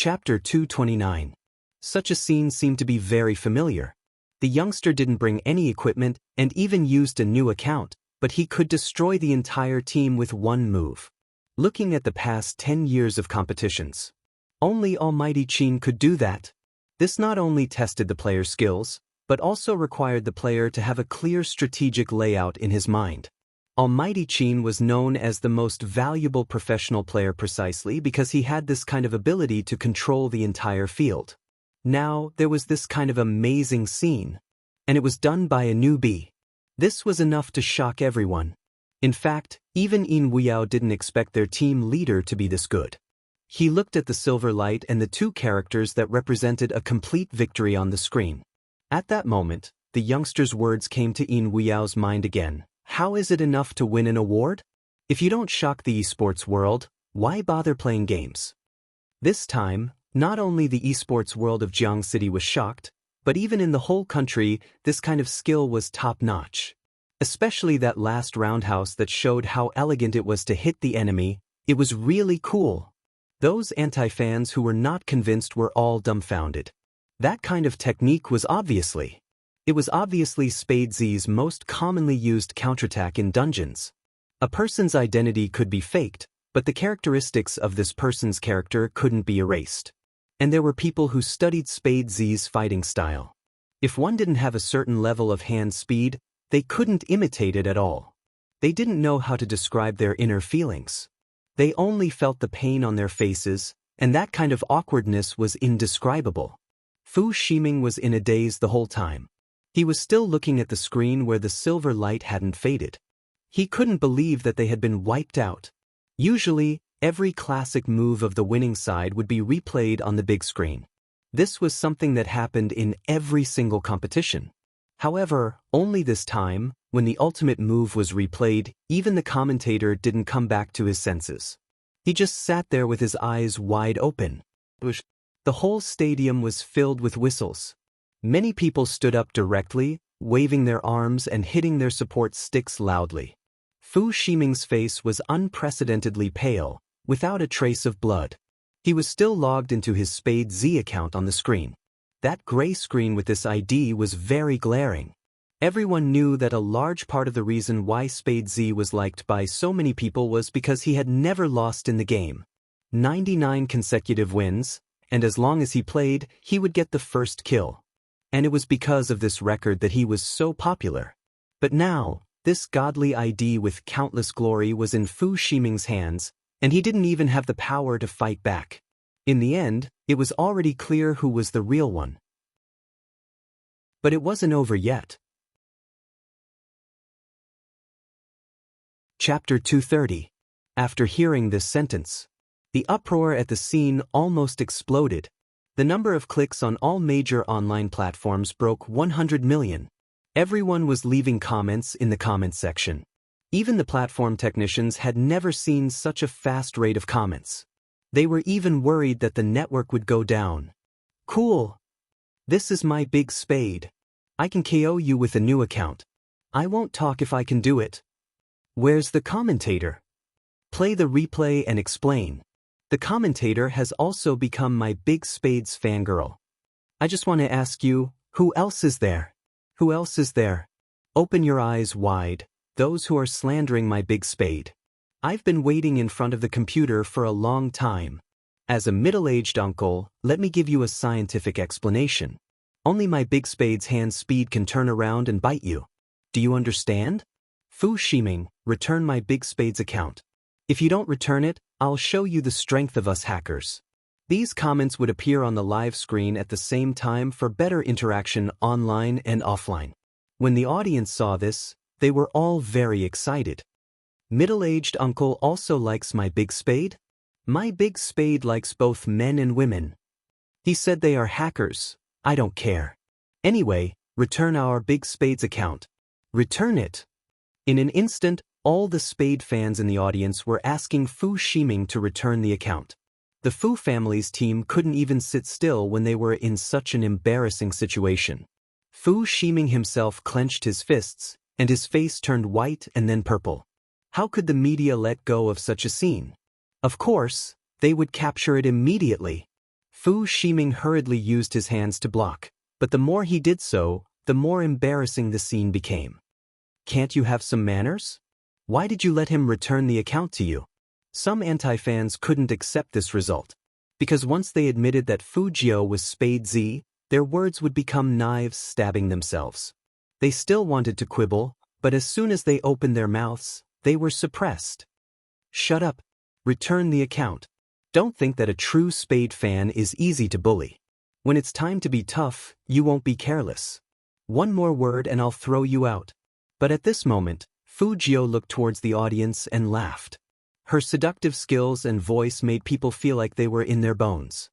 Chapter 229. Such a scene seemed to be very familiar. The youngster didn't bring any equipment and even used a new account, but he could destroy the entire team with one move. Looking at the past 10 years of competitions, only Almighty Qin could do that. This not only tested the player's skills, but also required the player to have a clear strategic layout in his mind. Almighty Qin was known as the most valuable professional player precisely because he had this kind of ability to control the entire field. Now, there was this kind of amazing scene, and it was done by a newbie. This was enough to shock everyone. In fact, even Yin Weiyao didn't expect their team leader to be this good. He looked at the silver light and the two characters that represented a complete victory on the screen. At that moment, the youngster's words came to Yin Weiyao's mind again. How is it enough to win an award? If you don't shock the esports world, why bother playing games? This time, not only the esports world of Jiang City was shocked, but even in the whole country, this kind of skill was top-notch. Especially that last roundhouse that showed how elegant it was to hit the enemy. It was really cool. Those anti-fans who were not convinced were all dumbfounded. That kind of technique was obviously Spade Z's most commonly used counterattack in dungeons. A person's identity could be faked, but the characteristics of this person's character couldn't be erased. And there were people who studied Spade Z's fighting style. If one didn't have a certain level of hand speed, they couldn't imitate it at all. They didn't know how to describe their inner feelings. They only felt the pain on their faces, and that kind of awkwardness was indescribable. Fu Ximing was in a daze the whole time. He was still looking at the screen where the silver light hadn't faded. He couldn't believe that they had been wiped out. Usually, every classic move of the winning side would be replayed on the big screen. This was something that happened in every single competition. However, only this time, when the ultimate move was replayed, even the commentator didn't come back to his senses. He just sat there with his eyes wide open. The whole stadium was filled with whistles. Many people stood up directly, waving their arms and hitting their support sticks loudly. Fu Ximing's face was unprecedentedly pale, without a trace of blood. He was still logged into his Spade Z account on the screen. That gray screen with this ID was very glaring. Everyone knew that a large part of the reason why Spade Z was liked by so many people was because he had never lost in the game. 99 consecutive wins, and as long as he played, he would get the first kill. And it was because of this record that he was so popular. But now, this godly ID with countless glory was in Fu Ximing's hands, and he didn't even have the power to fight back. In the end, it was already clear who was the real one. But it wasn't over yet. Chapter 230. After hearing this sentence, the uproar at the scene almost exploded. The number of clicks on all major online platforms broke 100 million. Everyone was leaving comments in the comments section. Even the platform technicians had never seen such a fast rate of comments. They were even worried that the network would go down. Cool. This is my big spade. I can KO you with a new account. I won't talk if I can do it. Where's the commentator? Play the replay and explain. The commentator has also become my big spades fangirl. I just want to ask you, who else is there? Who else is there? Open your eyes wide, those who are slandering my big spade. I've been waiting in front of the computer for a long time. As a middle-aged uncle, let me give you a scientific explanation. Only my big spade's hand speed can turn around and bite you. Do you understand? Fu Ximing, return my big spade's account. If you don't return it, I'll show you the strength of us hackers. These comments would appear on the live screen at the same time for better interaction online and offline. When the audience saw this, they were all very excited. Middle-aged uncle also likes my big spade? My big spade likes both men and women. He said they are hackers. I don't care. Anyway, return our big spade's account. Return it. In an instant, all the Spade fans in the audience were asking Fu Ximing to return the account. The Fu family's team couldn't even sit still when they were in such an embarrassing situation. Fu Ximing himself clenched his fists, and his face turned white and then purple. How could the media let go of such a scene? Of course, they would capture it immediately. Fu Shiming hurriedly used his hands to block, but the more he did so, the more embarrassing the scene became. Can't you have some manners? Why did you let him return the account to you? Some anti-fans couldn't accept this result, because once they admitted that Fu Jiao was Spade Z, their words would become knives stabbing themselves. They still wanted to quibble, but as soon as they opened their mouths, they were suppressed. Shut up. Return the account. Don't think that a true Spade fan is easy to bully. When it's time to be tough, you won't be careless. One more word and I'll throw you out. But at this moment, Fu Jiao looked towards the audience and laughed. Her seductive skills and voice made people feel like they were in their bones.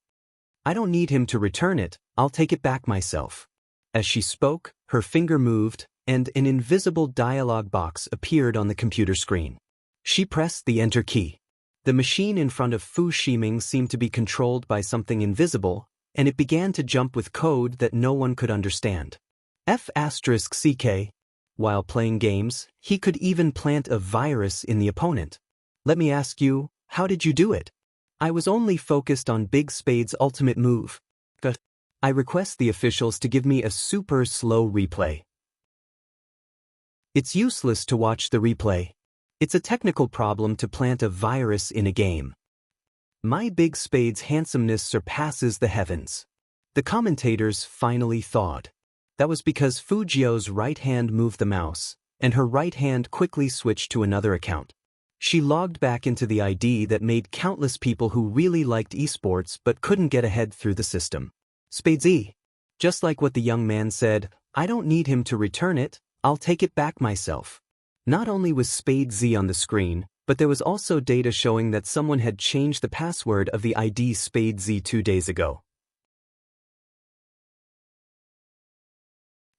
I don't need him to return it, I'll take it back myself. As she spoke, her finger moved, and an invisible dialogue box appeared on the computer screen. She pressed the enter key. The machine in front of Fu Shiming seemed to be controlled by something invisible, and it began to jump with code that no one could understand. F***CK. While playing games, he could even plant a virus in the opponent. Let me ask you, how did you do it? I was only focused on Big Spade's ultimate move. I request the officials to give me a super slow replay. It's useless to watch the replay. It's a technical problem to plant a virus in a game. My Big Spade's handsomeness surpasses the heavens. The commentators finally thawed. That was because Fu Jiao's right hand moved the mouse, and her right hand quickly switched to another account. She logged back into the ID that made countless people who really liked esports but couldn't get ahead through the system. Spade Z. Just like what the young man said, I don't need him to return it, I'll take it back myself. Not only was Spade Z on the screen, but there was also data showing that someone had changed the password of the ID Spade Z 2 days ago.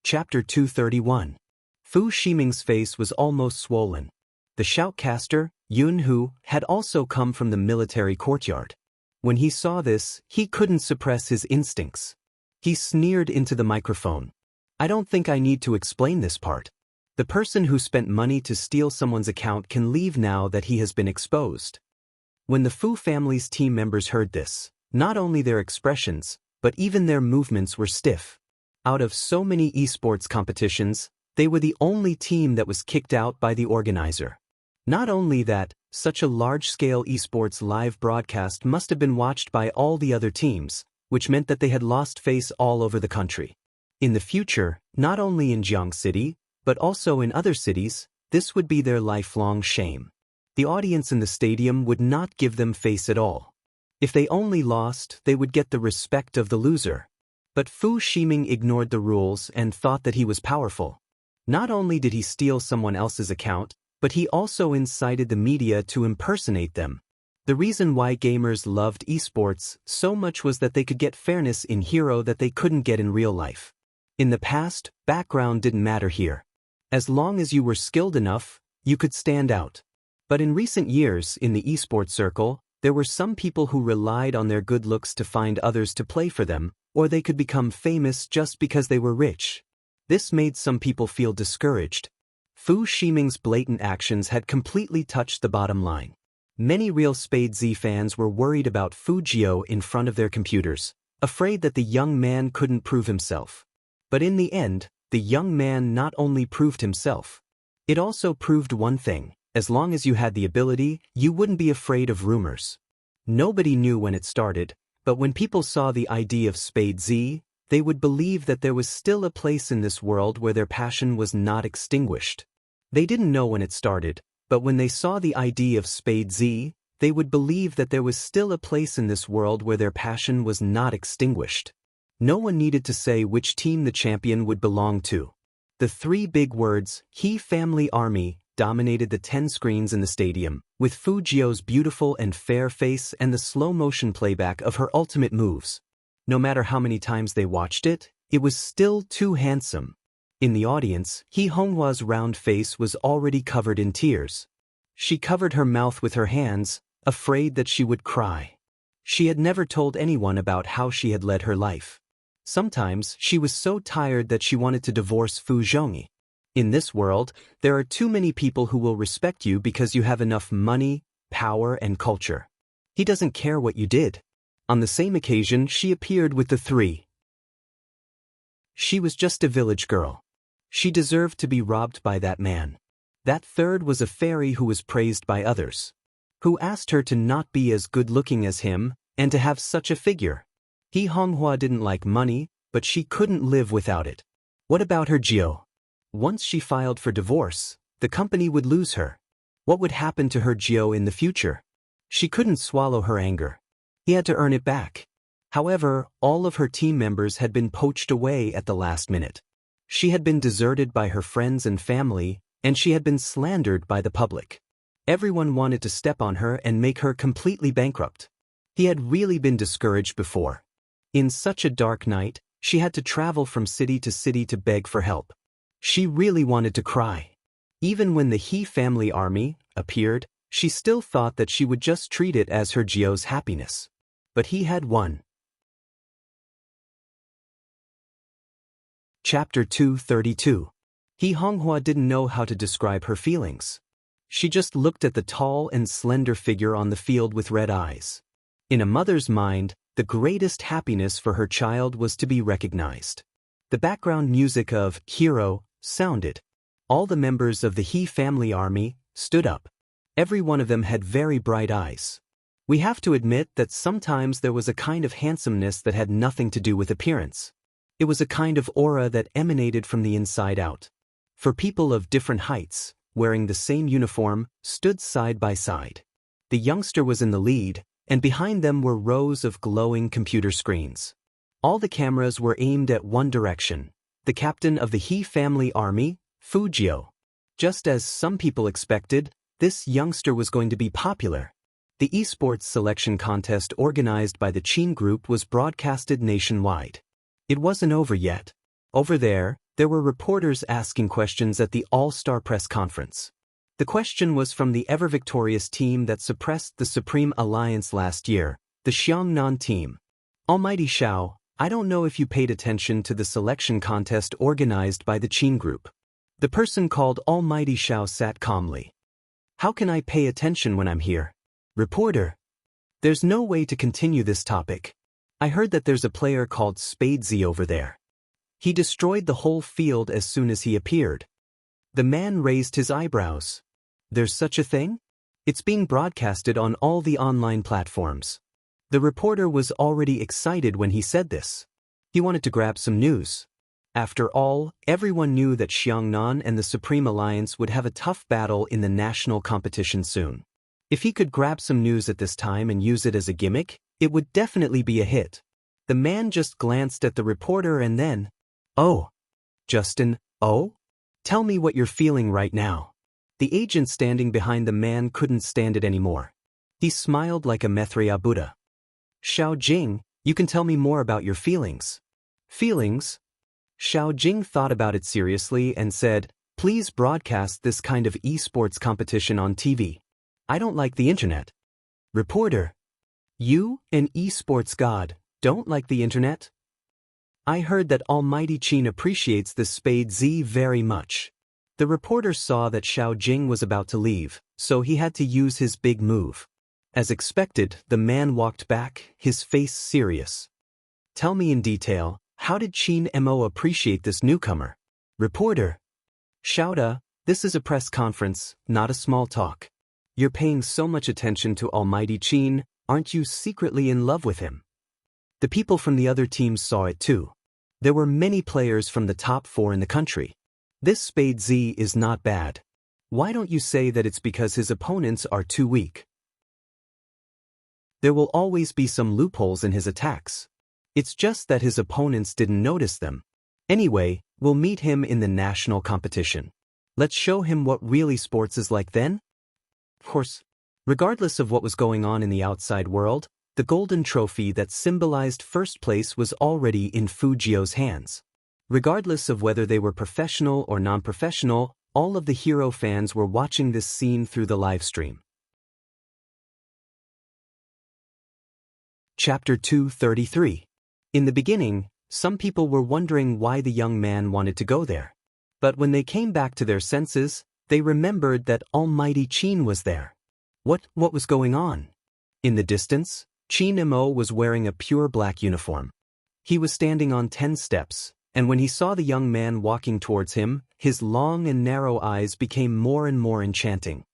Chapter 231. Fu Shiming's face was almost swollen. The shoutcaster, Yun Hu, had also come from the military courtyard. When he saw this, he couldn't suppress his instincts. He sneered into the microphone. I don't think I need to explain this part. The person who spent money to steal someone's account can leave now that he has been exposed. When the Fu family's team members heard this, not only their expressions, but even their movements were stiff. Out of so many esports competitions, they were the only team that was kicked out by the organizer. Not only that, such a large-scale esports live broadcast must have been watched by all the other teams, which meant that they had lost face all over the country. In the future, not only in Jiang City, but also in other cities, this would be their lifelong shame. The audience in the stadium would not give them face at all. If they only lost, they would get the respect of the loser. But Fu Shiming ignored the rules and thought that he was powerful. Not only did he steal someone else's account, but he also incited the media to impersonate them. The reason why gamers loved esports so much was that they could get fairness in Hero that they couldn't get in real life. In the past, background didn't matter here. As long as you were skilled enough, you could stand out. But in recent years, in the esports circle, there were some people who relied on their good looks to find others to play for them, or they could become famous just because they were rich. This made some people feel discouraged. Fu Shiming's blatant actions had completely touched the bottom line. Many real Spade Z fans were worried about Fu Jiao in front of their computers, afraid that the young man couldn't prove himself. But in the end, the young man not only proved himself. It also proved one thing: as long as you had the ability, you wouldn't be afraid of rumors. Nobody knew when it started, but when people saw the ID of Spade Z, they would believe that there was still a place in this world where their passion was not extinguished. They didn't know when it started, but when they saw the ID of Spade Z, they would believe that there was still a place in this world where their passion was not extinguished. No one needed to say which team the champion would belong to. The three big words, He Family Army, dominated the 10 screens in the stadium, with Fu Jiao's beautiful and fair face and the slow-motion playback of her ultimate moves. No matter how many times they watched it, it was still too handsome. In the audience, He Honghua's round face was already covered in tears. She covered her mouth with her hands, afraid that she would cry. She had never told anyone about how she had led her life. Sometimes she was so tired that she wanted to divorce Fu Zhongyi. In this world, there are too many people who will respect you because you have enough money, power, and culture. He doesn't care what you did. On the same occasion she appeared with the three. She was just a village girl. She deserved to be robbed by that man. That third was a fairy who was praised by others, who asked her to not be as good-looking as him and to have such a figure. He Honghua didn't like money, but she couldn't live without it. What about her Jiao? Once she filed for divorce, the company would lose her. What would happen to her Jiao in the future? She couldn't swallow her anger. He had to earn it back. However, all of her team members had been poached away at the last minute. She had been deserted by her friends and family, and she had been slandered by the public. Everyone wanted to step on her and make her completely bankrupt. He had really been discouraged before. In such a dark night, she had to travel from city to beg for help. She really wanted to cry. Even when the He family army appeared, she still thought that she would just treat it as her Jiao's happiness. But he had won. Chapter 232. He Honghua didn't know how to describe her feelings. She just looked at the tall and slender figure on the field with red eyes. In a mother's mind, the greatest happiness for her child was to be recognized. The background music of Hero sounded. All the members of the He family army stood up. Every one of them had very bright eyes. We have to admit that sometimes there was a kind of handsomeness that had nothing to do with appearance. It was a kind of aura that emanated from the inside out. For people of different heights, wearing the same uniform, stood side by side. The youngster was in the lead, and behind them were rows of glowing computer screens. All the cameras were aimed at one direction, the captain of the He family army, Fu Jiao. Just as some people expected, this youngster was going to be popular. The esports selection contest organized by the Qin group was broadcasted nationwide. It wasn't over yet. Over there were reporters asking questions at the all-star press conference. The question was from the ever-victorious team that suppressed the Supreme Alliance last year, the Xiangnan team. Almighty Xiao, I don't know if you paid attention to the selection contest organized by the Qin group. The person called Almighty Xiao sat calmly. How can I pay attention when I'm here? Reporter. There's no way to continue this topic. I heard that there's a player called Spadesy over there. He destroyed the whole field as soon as he appeared. The man raised his eyebrows. There's such a thing? It's being broadcasted on all the online platforms. The reporter was already excited when he said this. He wanted to grab some news. After all, everyone knew that Xiangnan and the Supreme Alliance would have a tough battle in the national competition soon. If he could grab some news at this time and use it as a gimmick, it would definitely be a hit. The man just glanced at the reporter and then, "Oh, Justin, oh? Tell me what you're feeling right now." The agent standing behind the man couldn't stand it anymore. He smiled like a Maitreya Buddha. "Xiao Jing, you can tell me more about your feelings." Feelings? Xiao Jing thought about it seriously and said, "Please broadcast this kind of esports competition on TV. I don't like the internet." Reporter. You, an esports god, don't like the internet? I heard that Almighty Qin appreciates this Spade Z very much. The reporter saw that Xiao Jing was about to leave, so he had to use his big move. As expected, the man walked back, his face serious. Tell me in detail, how did Qin Mo appreciate this newcomer? Reporter. Xiaoda, this is a press conference, not a small talk. You're paying so much attention to Almighty Qin, aren't you secretly in love with him? The people from the other teams saw it too. There were many players from the top 4 in the country. This Spade Z is not bad. Why don't you say that it's because his opponents are too weak? There will always be some loopholes in his attacks. It's just that his opponents didn't notice them. Anyway, we'll meet him in the national competition. Let's show him what really sports is like then. Of course, regardless of what was going on in the outside world, the golden trophy that symbolized first place was already in Fu Jiao's hands. Regardless of whether they were professional or non-professional, all of the hero fans were watching this scene through the live stream. Chapter 233. In the beginning, some people were wondering why the young man wanted to go there. But when they came back to their senses, they remembered that Almighty Qin was there. What was going on? In the distance, Chin Mo was wearing a pure black uniform. He was standing on 10 steps, and when he saw the young man walking towards him, his long and narrow eyes became more and more enchanting.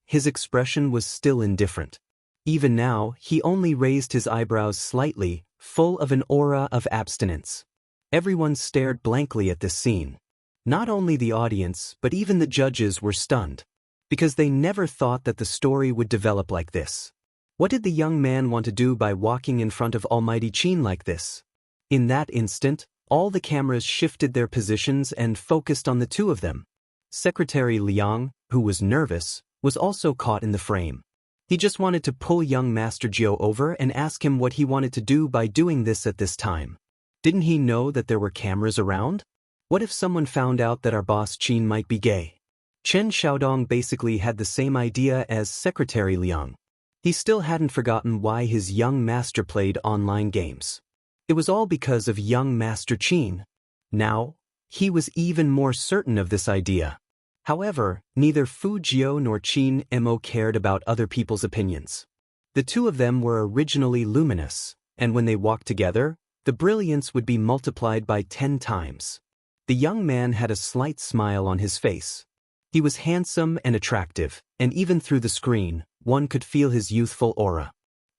His expression was still indifferent. Even now, he only raised his eyebrows slightly, full of an aura of abstinence. Everyone stared blankly at this scene. Not only the audience, but even the judges were stunned, because they never thought that the story would develop like this. What did the young man want to do by walking in front of Almighty Chin like this? In that instant, all the cameras shifted their positions and focused on the two of them. Secretary Liang, who was nervous, was also caught in the frame. He just wanted to pull young Master Jiu over and ask him what he wanted to do by doing this at this time. Didn't he know that there were cameras around? What if someone found out that our boss Qin might be gay? Chen Xiaodong basically had the same idea as Secretary Liang. He still hadn't forgotten why his young master played online games. It was all because of young Master Qin. Now, he was even more certain of this idea. However, neither Fu Jiu nor Chin Mo cared about other people's opinions. The two of them were originally luminous, and when they walked together, the brilliance would be multiplied by 10 times. The young man had a slight smile on his face. He was handsome and attractive, and even through the screen, one could feel his youthful aura.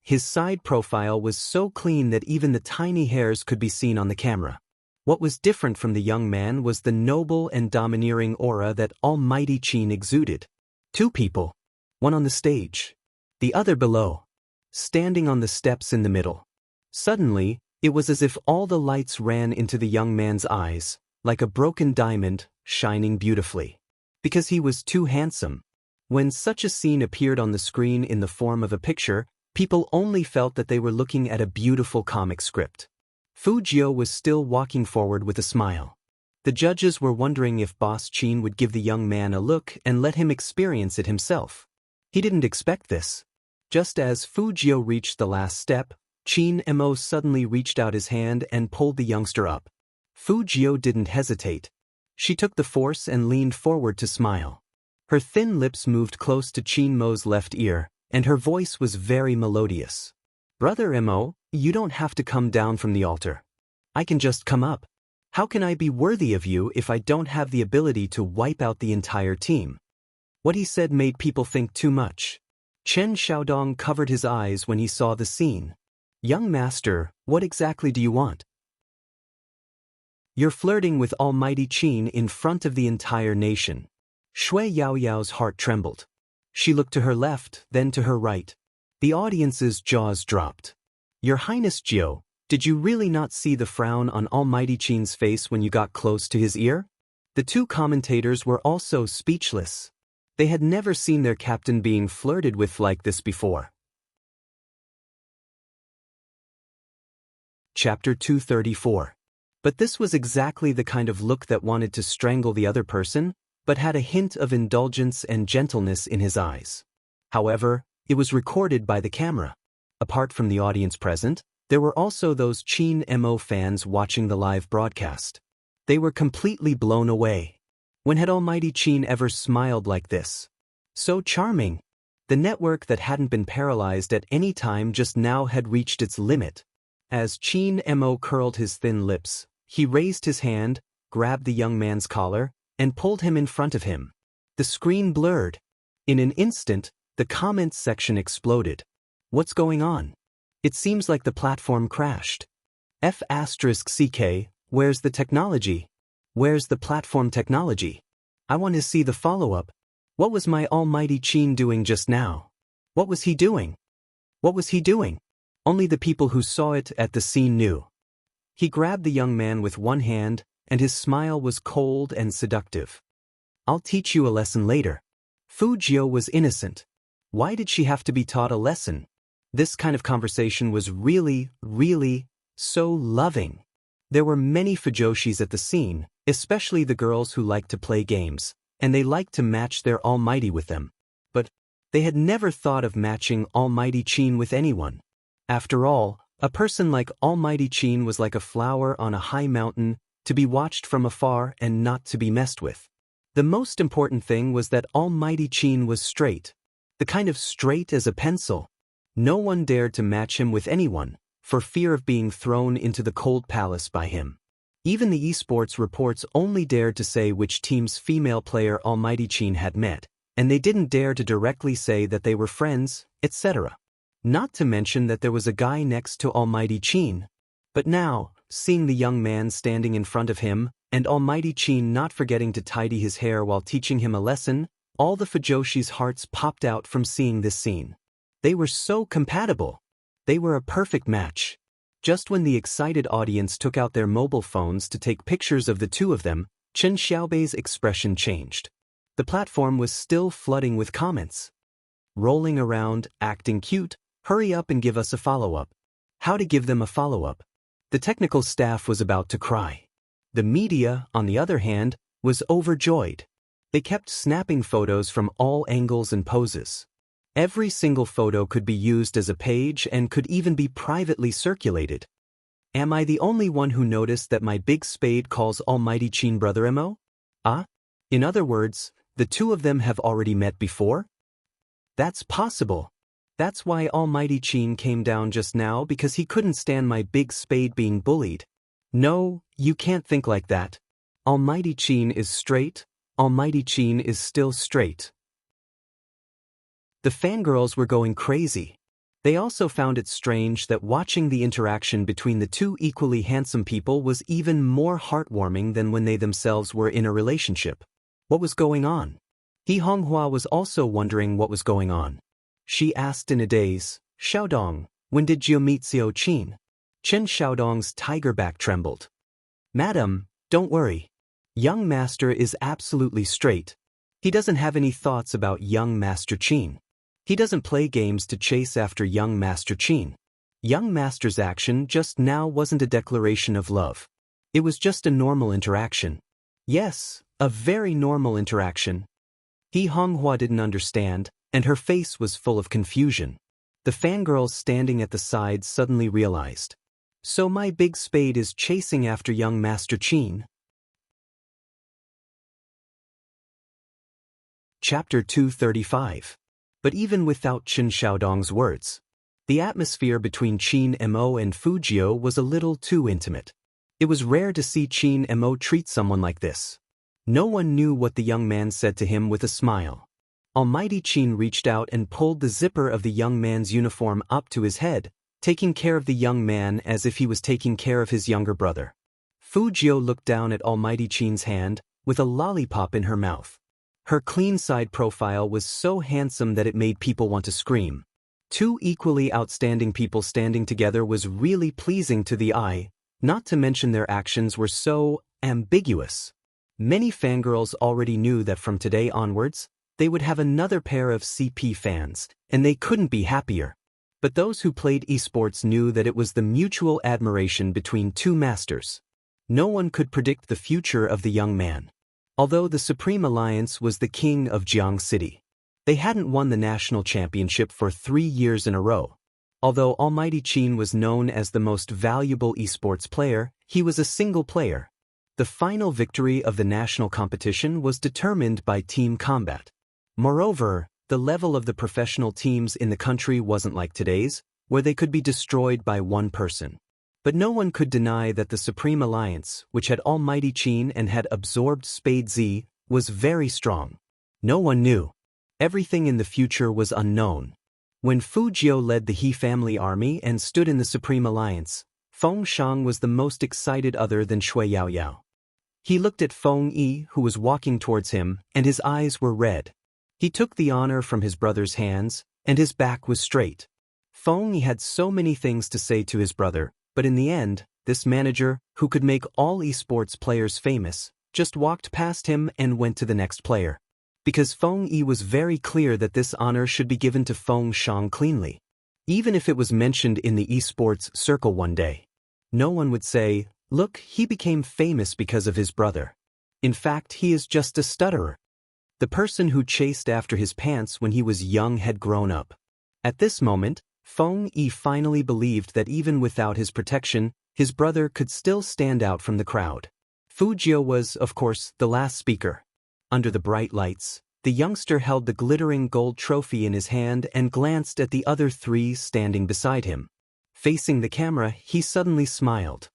His side profile was so clean that even the tiny hairs could be seen on the camera. What was different from the young man was the noble and domineering aura that Almighty Qin exuded. Two people, one on the stage, the other below, standing on the steps in the middle. Suddenly, it was as if all the lights ran into the young man's eyes, like a broken diamond, shining beautifully. Because he was too handsome. When such a scene appeared on the screen in the form of a picture, people only felt that they were looking at a beautiful comic script. Fu Jiu was still walking forward with a smile. The judges were wondering if Boss Qin would give the young man a look and let him experience it himself. He didn't expect this. Just as Fu Jiu reached the last step, Chin Mo suddenly reached out his hand and pulled the youngster up. Fu Jiu didn't hesitate. She took the force and leaned forward to smile. Her thin lips moved close to Chin Mo's left ear, and her voice was very melodious. Brother Mo, you don't have to come down from the altar. I can just come up. How can I be worthy of you if I don't have the ability to wipe out the entire team? What he said made people think too much. Chen Xiaodong covered his eyes when he saw the scene. Young master, what exactly do you want? You're flirting with Almighty Qin in front of the entire nation. Shui Yaoyao's heart trembled. She looked to her left, then to her right. The audience's jaws dropped. Your Highness Jiu, did you really not see the frown on Almighty Qin's face when you got close to his ear? The two commentators were also speechless. They had never seen their captain being flirted with like this before. Chapter 234. But this was exactly the kind of look that wanted to strangle the other person, but had a hint of indulgence and gentleness in his eyes. However, it was recorded by the camera. Apart from the audience present, there were also those Chin Mo fans watching the live broadcast. They were completely blown away. When had Almighty Qin ever smiled like this? So charming. The network that hadn't been paralyzed at any time just now had reached its limit. As Chin Mo curled his thin lips, he raised his hand, grabbed the young man's collar, and pulled him in front of him. The screen blurred. In an instant, the comments section exploded. What's going on? It seems like the platform crashed. F*CK, where's the technology? Where's the platform technology? I want to see the follow-up. What was my Almighty Qin doing just now? What was he doing? What was he doing? Only the people who saw it at the scene knew. He grabbed the young man with one hand, and his smile was cold and seductive. I'll teach you a lesson later. Fu Jiu was innocent. Why did she have to be taught a lesson? This kind of conversation was really, so loving. There were many fujoshis at the scene, especially the girls who liked to play games, and they liked to match their Almighty with them. But they had never thought of matching Almighty Qin with anyone. After all, a person like Almighty Qin was like a flower on a high mountain, to be watched from afar and not to be messed with. The most important thing was that Almighty Qin was straight. The kind of straight as a pencil. No one dared to match him with anyone, for fear of being thrown into the cold palace by him. Even the esports reports only dared to say which team's female player Almighty Chin had met, and they didn't dare to directly say that they were friends, etc. Not to mention that there was a guy next to Almighty Chin. But now, seeing the young man standing in front of him, and Almighty Chin not forgetting to tidy his hair while teaching him a lesson, all the Fujoshi's hearts popped out from seeing this scene. They were so compatible. They were a perfect match. Just when the excited audience took out their mobile phones to take pictures of the two of them, Chen Xiaobei's expression changed. The platform was still flooding with comments. Rolling around, acting cute, hurry up and give us a follow-up. How to give them a follow-up. The technical staff was about to cry. The media, on the other hand, was overjoyed. They kept snapping photos from all angles and poses. Every single photo could be used as a page and could even be privately circulated. Am I the only one who noticed that my big spade calls Almighty Chin brother Mo? In other words, the two of them have already met before? That's possible. That's why Almighty Chin came down just now, because he couldn't stand my big spade being bullied. No, you can't think like that. Almighty Chin is straight. Almighty Chin is still straight. The fangirls were going crazy. They also found it strange that watching the interaction between the two equally handsome people was even more heartwarming than when they themselves were in a relationship. What was going on? He Honghua was also wondering what was going on. She asked in a daze, Xiaodong, when did you meet Xiao Qin? Chen Xiaodong's tiger back trembled. Madam, don't worry. Young Master is absolutely straight. He doesn't have any thoughts about young Master Qin. He doesn't play games to chase after young Master Qin. Young Master's action just now wasn't a declaration of love. It was just a normal interaction. Yes, a very normal interaction. He Honghua didn't understand, and her face was full of confusion. The fangirls standing at the side suddenly realized. So my big spade is chasing after young Master Qin. Chapter 235. But even without Chen Xiaodong's words, the atmosphere between Qin Mo and Fujio was a little too intimate. It was rare to see Qin Mo treat someone like this. No one knew what the young man said to him with a smile. Almighty Qin reached out and pulled the zipper of the young man's uniform up to his head, taking care of the young man as if he was taking care of his younger brother. Fujio looked down at Almighty Qin's hand, with a lollipop in her mouth. Her clean side profile was so handsome that it made people want to scream. Two equally outstanding people standing together was really pleasing to the eye, not to mention their actions were so ambiguous. Many fangirls already knew that from today onwards, they would have another pair of CP fans, and they couldn't be happier. But those who played esports knew that it was the mutual admiration between two masters. No one could predict the future of the young man. Although the Supreme Alliance was the king of Jiang City, they hadn't won the national championship for 3 years in a row. Although Almighty Qin was known as the most valuable esports player, he was a single player. The final victory of the national competition was determined by team combat. Moreover, the level of the professional teams in the country wasn't like today's, where they could be destroyed by one person. But no one could deny that the Supreme Alliance, which had Almighty Qin and had absorbed Spade Z, was very strong. No one knew. Everything in the future was unknown. When Fujio led the He family army and stood in the Supreme Alliance, Feng Shang was the most excited other than Shui Yaoyao. He looked at Feng Yi, who was walking towards him, and his eyes were red. He took the honor from his brother's hands, and his back was straight. Feng Yi had so many things to say to his brother, but in the end, this manager, who could make all esports players famous, just walked past him and went to the next player. Because Feng Yi was very clear that this honor should be given to Feng Shang cleanly. Even if it was mentioned in the esports circle one day, no one would say, look, he became famous because of his brother. In fact, he is just a stutterer. The person who chased after his pants when he was young had grown up. At this moment, Feng Yi finally believed that even without his protection, his brother could still stand out from the crowd. Fujio was, of course, the last speaker. Under the bright lights, The youngster held the glittering gold trophy in his hand and glanced at the other three standing beside him. Facing the camera, he suddenly smiled.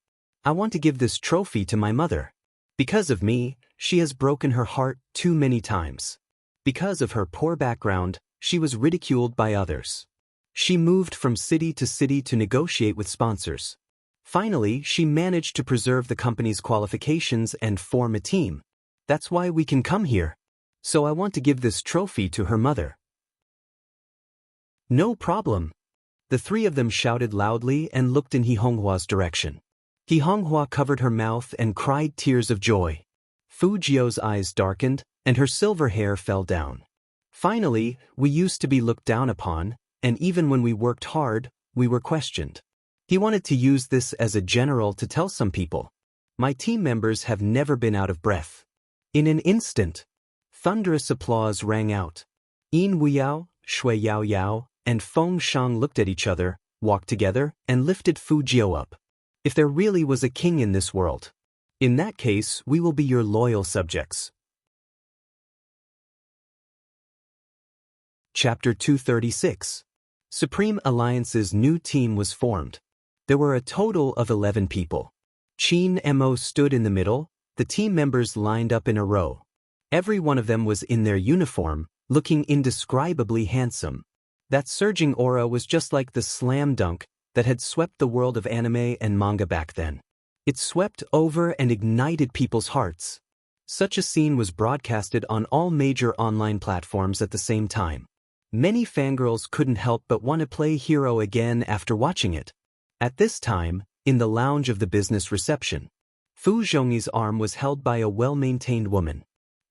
I want to give this trophy to my mother. Because of me, she has broken her heart too many times. Because of her poor background, she was ridiculed by others. She moved from city to negotiate with sponsors. Finally, she managed to preserve the company's qualifications and form a team. That's why we can come here. So I want to give this trophy to her mother. No problem. The three of them shouted loudly and looked in He Honghua's direction. He Honghua covered her mouth and cried tears of joy. Fu Jiao's eyes darkened, and her silver hair fell down. Finally, we used to be looked down upon, and even when we worked hard, we were questioned. He wanted to use this as a general to tell some people. My team members have never been out of breath. In an instant, thunderous applause rang out. Yin Wuyao, Shui Yao Yao, and Feng Shang looked at each other, walked together, and lifted Fu Jiao up. If there really was a king in this world, in that case, we will be your loyal subjects. Chapter 236. Supreme Alliance's new team was formed. There were a total of 11 people. Qin Mo stood in the middle, the team members lined up in a row. Every one of them was in their uniform, looking indescribably handsome. That surging aura was just like the slam dunk that had swept the world of anime and manga back then. It swept over and ignited people's hearts. Such a scene was broadcasted on all major online platforms at the same time. Many fangirls couldn't help but want to play hero again after watching it. At this time, in the lounge of the business reception, Fu Zhongyi's arm was held by a well-maintained woman.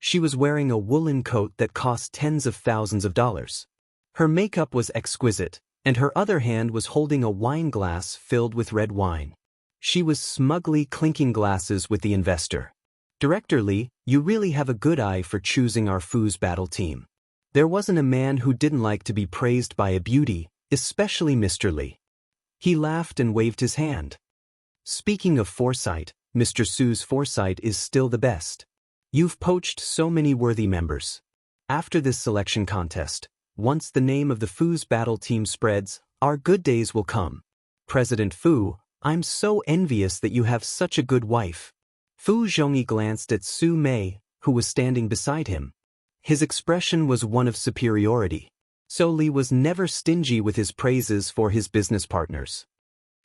She was wearing a woolen coat that cost tens of thousands of dollars. Her makeup was exquisite, and her other hand was holding a wine glass filled with red wine. She was smugly clinking glasses with the investor. Director Li, you really have a good eye for choosing our Fu's battle team. There wasn't a man who didn't like to be praised by a beauty, especially Mr. Li. He laughed and waved his hand. Speaking of foresight, Mr. Su's foresight is still the best. You've poached so many worthy members. After this selection contest, once the name of the Fu's battle team spreads, our good days will come. President Fu, I'm so envious that you have such a good wife. Fu Zhongyi glanced at Su Mei, who was standing beside him. His expression was one of superiority. So Li was never stingy with his praises for his business partners.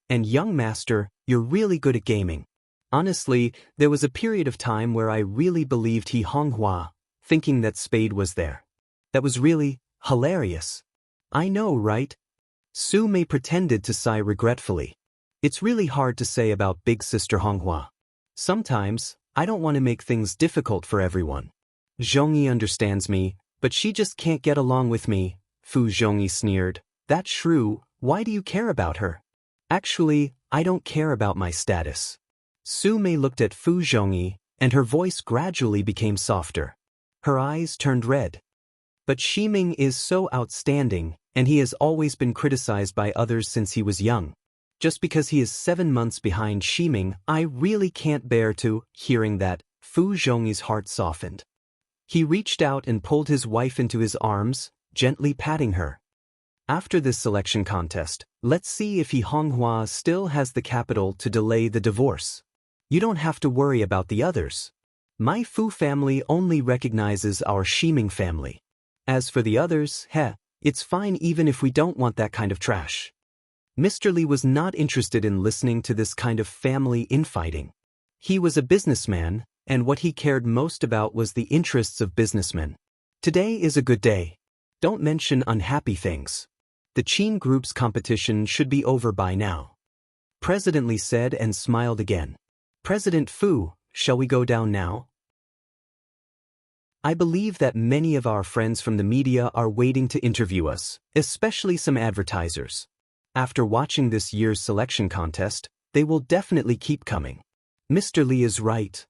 And young master, you're really good at gaming. Honestly, there was a period of time where I really believed He Honghua, thinking that Spade was there. That was really hilarious. I know, right? Su Mei pretended to sigh regretfully. It's really hard to say about big sister Honghua. Sometimes, I don't want to make things difficult for everyone. Zhongyi understands me, but she just can't get along with me. Fu Zhongyi sneered. That's true, why do you care about her? Actually, I don't care about my status. Su Mei looked at Fu Zhongyi, and her voice gradually became softer. Her eyes turned red. But Ximing is so outstanding, and he has always been criticized by others since he was young. Just because he is 7 months behind Ximing, I really can't bear to. Hearing that, Fu Zhongyi's heart softened. He reached out and pulled his wife into his arms, gently patting her. After this selection contest, let's see if He Honghua still has the capital to delay the divorce. You don't have to worry about the others. My Fu family only recognizes our Ximing family. As for the others, it's fine even if we don't want that kind of trash. Mr. Li was not interested in listening to this kind of family infighting. He was a businessman, and what he cared most about was the interests of businessmen. Today is a good day. Don't mention unhappy things. The Qin Group's competition should be over by now. President Li said and smiled again. President Fu, shall we go down now? I believe that many of our friends from the media are waiting to interview us, especially some advertisers. After watching this year's selection contest, they will definitely keep coming. Mr. Li is right.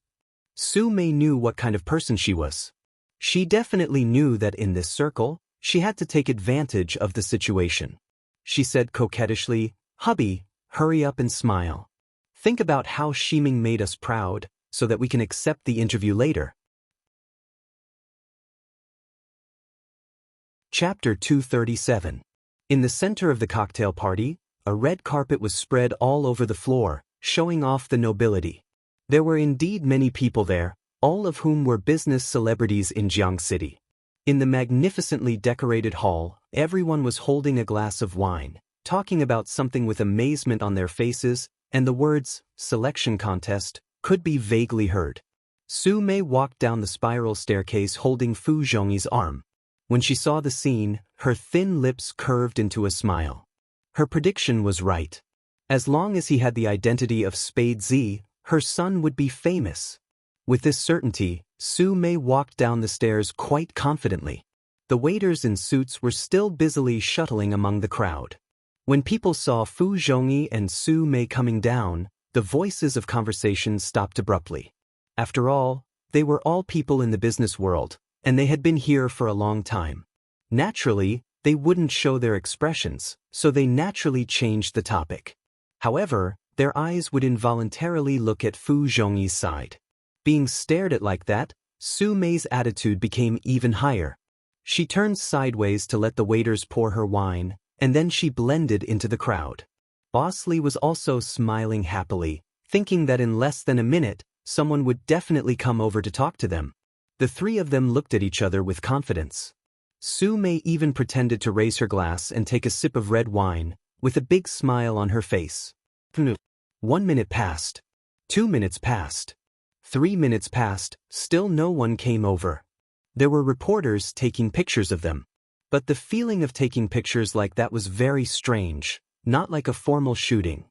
Su Mei knew what kind of person she was. She definitely knew that in this circle, she had to take advantage of the situation. She said coquettishly, "Hubby, hurry up and smile. Think about how Ximing made us proud, so that we can accept the interview later." Chapter 237. In the center of the cocktail party, a red carpet was spread all over the floor, showing off the nobility. There were indeed many people there, all of whom were business celebrities in Jiang City. In the magnificently decorated hall, everyone was holding a glass of wine, talking about something with amazement on their faces, and the words, "selection contest," could be vaguely heard. Su Mei walked down the spiral staircase holding Fu Zhongyi's arm. When she saw the scene, her thin lips curved into a smile. Her prediction was right. As long as he had the identity of Spade Z, her son would be famous. With this certainty, Su Mei walked down the stairs quite confidently. The waiters in suits were still busily shuttling among the crowd. When people saw Fu Zhongyi and Su Mei coming down, the voices of conversation stopped abruptly. After all, they were all people in the business world, and they had been here for a long time. Naturally, they wouldn't show their expressions, so they naturally changed the topic. However, their eyes would involuntarily look at Fu Zhongyi's side. Being stared at like that, Su Mei's attitude became even higher. She turned sideways to let the waiters pour her wine, and then she blended into the crowd. Boss Lee was also smiling happily, thinking that in less than a minute, someone would definitely come over to talk to them. The three of them looked at each other with confidence. Su Mei even pretended to raise her glass and take a sip of red wine, with a big smile on her face. 1 minute passed. 2 minutes passed. 3 minutes passed, still no one came over. There were reporters taking pictures of them. But the feeling of taking pictures like that was very strange, not like a formal shooting.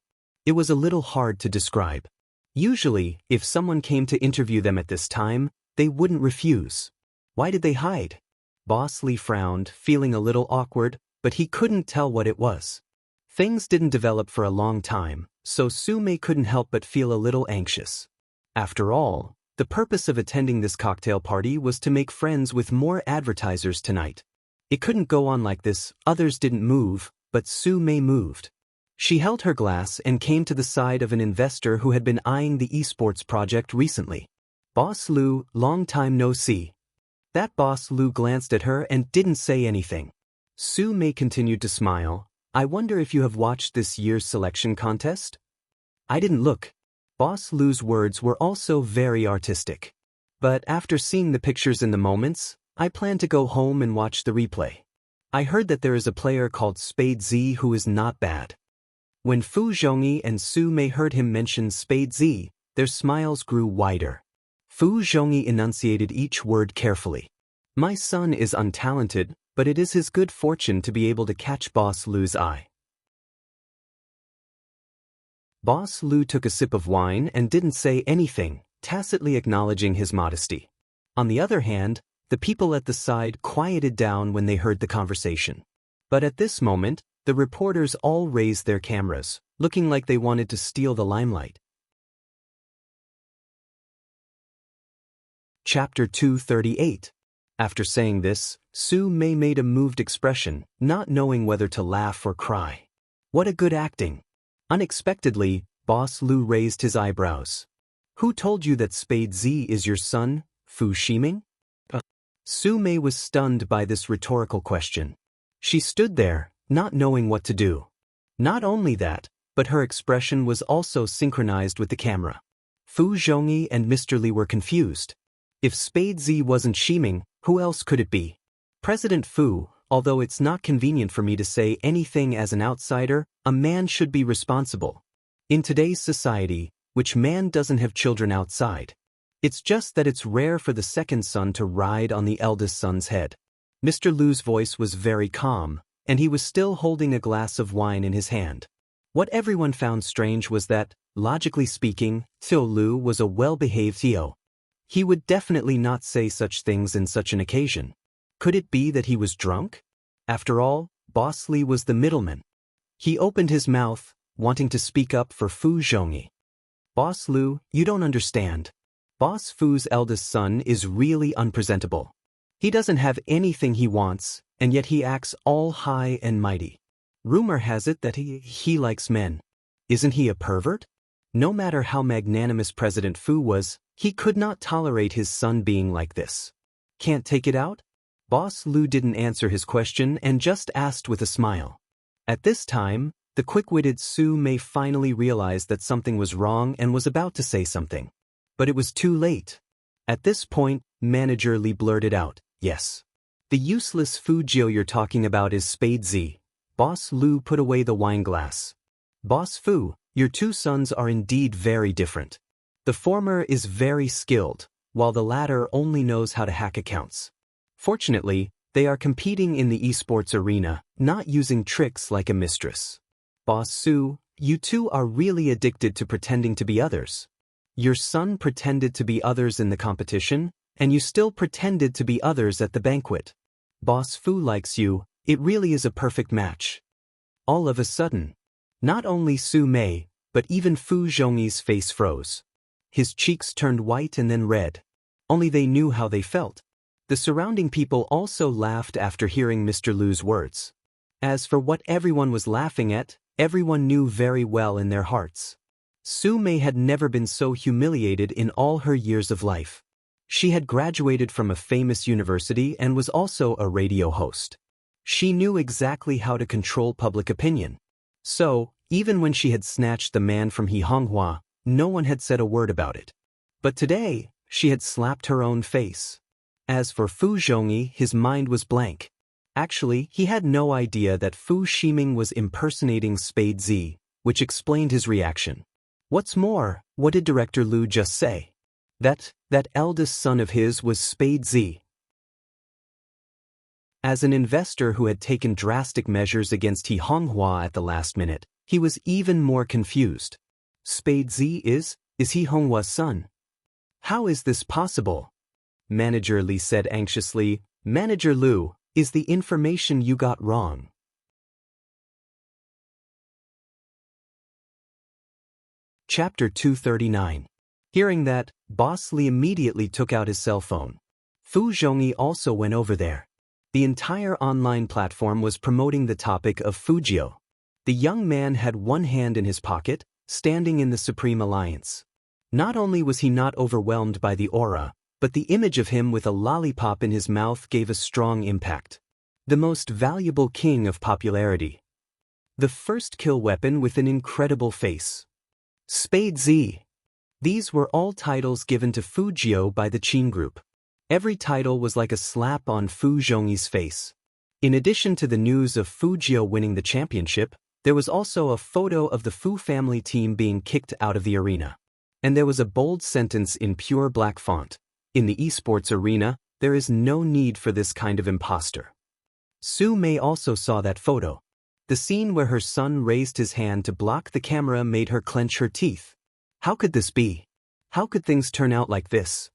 It was a little hard to describe. Usually, if someone came to interview them at this time, they wouldn't refuse. Why did they hide? Boss Lee frowned, feeling a little awkward, but he couldn't tell what it was. Things didn't develop for a long time, so Su Mei couldn't help but feel a little anxious. After all, the purpose of attending this cocktail party was to make friends with more advertisers tonight. It couldn't go on like this. Others didn't move, but Su Mei moved. She held her glass and came to the side of an investor who had been eyeing the esports project recently. "Boss Lu, long time no see." That Boss Lu glanced at her and didn't say anything. Su Mei continued to smile. "I wonder if you have watched this year's selection contest?" "I didn't look." Boss Lu's words were also very artistic. "But after seeing the pictures in the moments, I plan to go home and watch the replay. I heard that there is a player called Spade Z who is not bad." When Fu Zhongyi and Su Mei heard him mention Spade Z, their smiles grew wider. Fu Zhongyi enunciated each word carefully. "My son is untalented, but it is his good fortune to be able to catch Boss Lu's eye." Boss Lu took a sip of wine and didn't say anything, tacitly acknowledging his modesty. On the other hand, the people at the side quieted down when they heard the conversation. But at this moment, the reporters all raised their cameras, looking like they wanted to steal the limelight. Chapter 238. After saying this, Su Mei made a moved expression, not knowing whether to laugh or cry. What a good acting! Unexpectedly, Boss Lu raised his eyebrows. "Who told you that Spade Z is your son, Fu Shiming?" Su Mei was stunned by this rhetorical question. She stood there, not knowing what to do. Not only that, but her expression was also synchronized with the camera. Fu Zhongyi and Mr. Li were confused. If Spade Z wasn't Shiming, who else could it be? President Fu, although it's not convenient for me to say anything as an outsider, a man should be responsible. In today's society, which man doesn't have children outside? It's just that it's rare for the second son to ride on the eldest son's head. Mr. Lu's voice was very calm, and he was still holding a glass of wine in his hand. What everyone found strange was that, logically speaking, Xiao Lu was a well-behaved Theo. He would definitely not say such things in such an occasion. Could it be that he was drunk? After all, Boss Lee was the middleman. He opened his mouth, wanting to speak up for Fu Zhongyi. "Boss Lu, you don't understand. Boss Fu's eldest son is really unpresentable. He doesn't have anything he wants, and yet he acts all high and mighty. Rumor has it that he likes men. Isn't he a pervert? No matter how magnanimous President Fu was, he could not tolerate his son being like this. Can't take it out? Boss Lu didn't answer his question and just asked with a smile. At this time, the quick-witted Su Mei finally realized that something was wrong and was about to say something. But it was too late. At this point, Manager Li blurted out, "Yes. The useless Fujio you're talking about is Spade Z." Boss Lu put away the wine glass. "Boss Fu, your two sons are indeed very different. The former is very skilled, while the latter only knows how to hack accounts. Fortunately, they are competing in the esports arena, not using tricks like a mistress. Boss Su, you two are really addicted to pretending to be others. Your son pretended to be others in the competition, and you still pretended to be others at the banquet. Boss Fu likes you, it really is a perfect match." All of a sudden, not only Su Mei, but even Fu Zhongyi's face froze. His cheeks turned white and then red. Only they knew how they felt. The surrounding people also laughed after hearing Mr. Lu's words. As for what everyone was laughing at, everyone knew very well in their hearts. Su Mei had never been so humiliated in all her years of life. She had graduated from a famous university and was also a radio host. She knew exactly how to control public opinion. So, even when she had snatched the man from He Honghua, no one had said a word about it. But today, she had slapped her own face. As for Fu Zhongyi, his mind was blank. Actually, he had no idea that Fu Ximing was impersonating Spade Z, which explained his reaction. What's more, what did Director Lu just say? That eldest son of his was Spade Z. As an investor who had taken drastic measures against He Honghua at the last minute, he was even more confused. Spade Z is He Honghua's son? How is this possible? Manager Li said anxiously, "Manager Lu, is the information you got wrong?" Chapter 239. Hearing that, Boss Li immediately took out his cell phone. Fu Zhongyi also went over there. The entire online platform was promoting the topic of Fujio. The young man had one hand in his pocket, standing in the Supreme Alliance. Not only was he not overwhelmed by the aura, but the image of him with a lollipop in his mouth gave a strong impact. The most valuable king of popularity. The first kill weapon with an incredible face. Spade Z. These were all titles given to Fujio by the Qin Group. Every title was like a slap on Fu Zhongyi's face. In addition to the news of Fujio winning the championship, there was also a photo of the Fu family team being kicked out of the arena. And there was a bold sentence in pure black font. In the esports arena, there is no need for this kind of imposter. Su Mei also saw that photo. The scene where her son raised his hand to block the camera made her clench her teeth. How could this be? How could things turn out like this?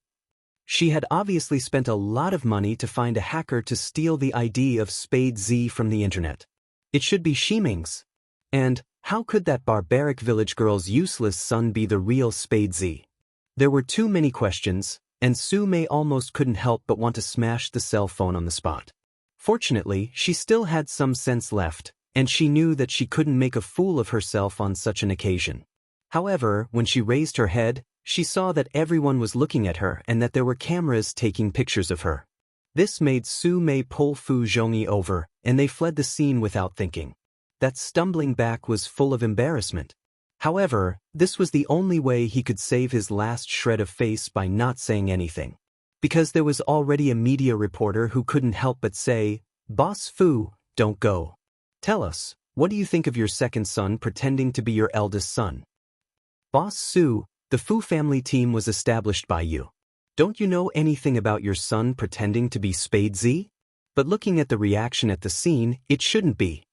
She had obviously spent a lot of money to find a hacker to steal the ID of Spade Z from the internet. It should be Ximing's. And how could that barbaric village girl's useless son be the real Spade Z? There were too many questions, and Su Mei almost couldn't help but want to smash the cell phone on the spot. Fortunately, she still had some sense left, and she knew that she couldn't make a fool of herself on such an occasion. However, when she raised her head, she saw that everyone was looking at her and that there were cameras taking pictures of her. This made Su Mei pull Fu Zhongyi over, and they fled the scene without thinking. That stumbling back was full of embarrassment. However, this was the only way he could save his last shred of face by not saying anything. Because there was already a media reporter who couldn't help but say, "Boss Fu, don't go. Tell us, what do you think of your second son pretending to be your eldest son?" "Boss Su, the Fu family team was established by you. Don't you know anything about your son pretending to be Spade Z?" But looking at the reaction at the scene, it shouldn't be.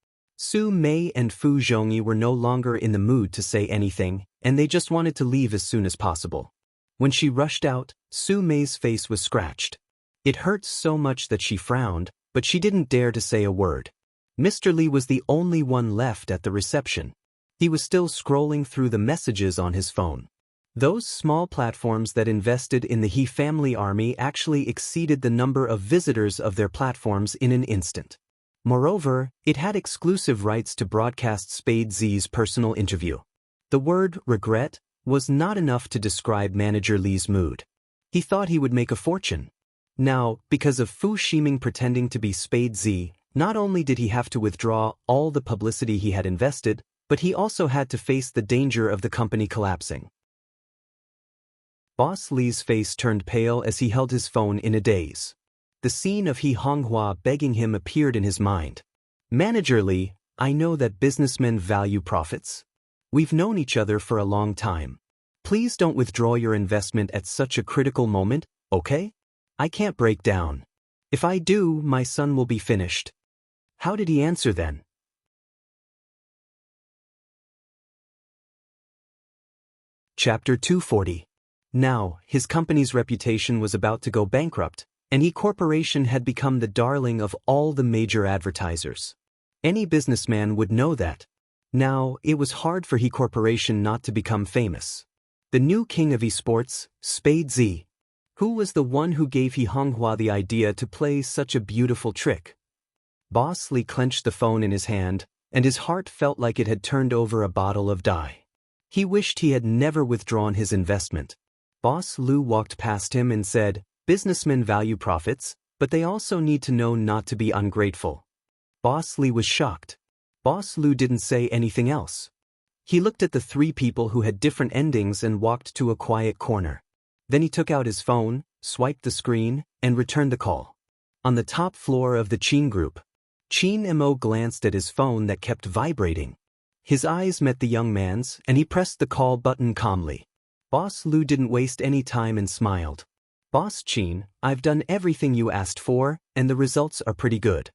Su Mei and Fu Zhongyi were no longer in the mood to say anything, and they just wanted to leave as soon as possible. When she rushed out, Su Mei's face was scratched. It hurt so much that she frowned, but she didn't dare to say a word. Mr. Li was the only one left at the reception. He was still scrolling through the messages on his phone. Those small platforms that invested in the He family army actually exceeded the number of visitors of their platforms in an instant. Moreover, it had exclusive rights to broadcast Spade Z's personal interview. The word regret was not enough to describe Manager Li's mood. He thought he would make a fortune. Now, because of Fu Ximing pretending to be Spade Z, not only did he have to withdraw all the publicity he had invested, but he also had to face the danger of the company collapsing. Boss Li's face turned pale as he held his phone in a daze. The scene of He Honghua begging him appeared in his mind. Manager Li, I know that businessmen value profits. We've known each other for a long time. Please don't withdraw your investment at such a critical moment, okay? I can't break down. If I do, my son will be finished. How did he answer then? Chapter 240. Now, his company's reputation was about to go bankrupt, and He Corporation had become the darling of all the major advertisers. Any businessman would know that. Now, it was hard for He Corporation not to become famous. The new king of esports, Spade Z. Who was the one who gave He Honghua the idea to play such a beautiful trick? Boss Li clenched the phone in his hand, and his heart felt like it had turned over a bottle of dye. He wished he had never withdrawn his investment. Boss Lu walked past him and said, businessmen value profits, but they also need to know not to be ungrateful. Boss Li was shocked. Boss Lu didn't say anything else. He looked at the three people who had different endings and walked to a quiet corner. Then he took out his phone, swiped the screen, and returned the call. On the top floor of the Qin group, Qin Mo glanced at his phone that kept vibrating. His eyes met the young man's, and he pressed the call button calmly. Boss Lu didn't waste any time and smiled. Boss Qin, I've done everything you asked for, and the results are pretty good.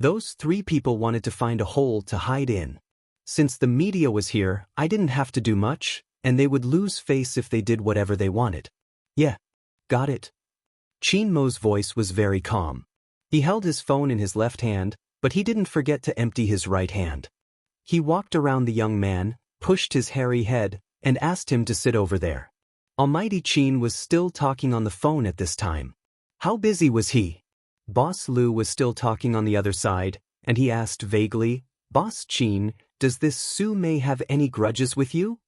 Those three people wanted to find a hole to hide in. Since the media was here, I didn't have to do much, and they would lose face if they did whatever they wanted. Yeah, got it. Qin Mo's voice was very calm. He held his phone in his left hand, but he didn't forget to empty his right hand. He walked around the young man, pushed his hairy head, and asked him to sit over there. Almighty Qin was still talking on the phone at this time. How busy was he? Boss Lu was still talking on the other side, and he asked vaguely, Boss Qin, does this Su Mei have any grudges with you?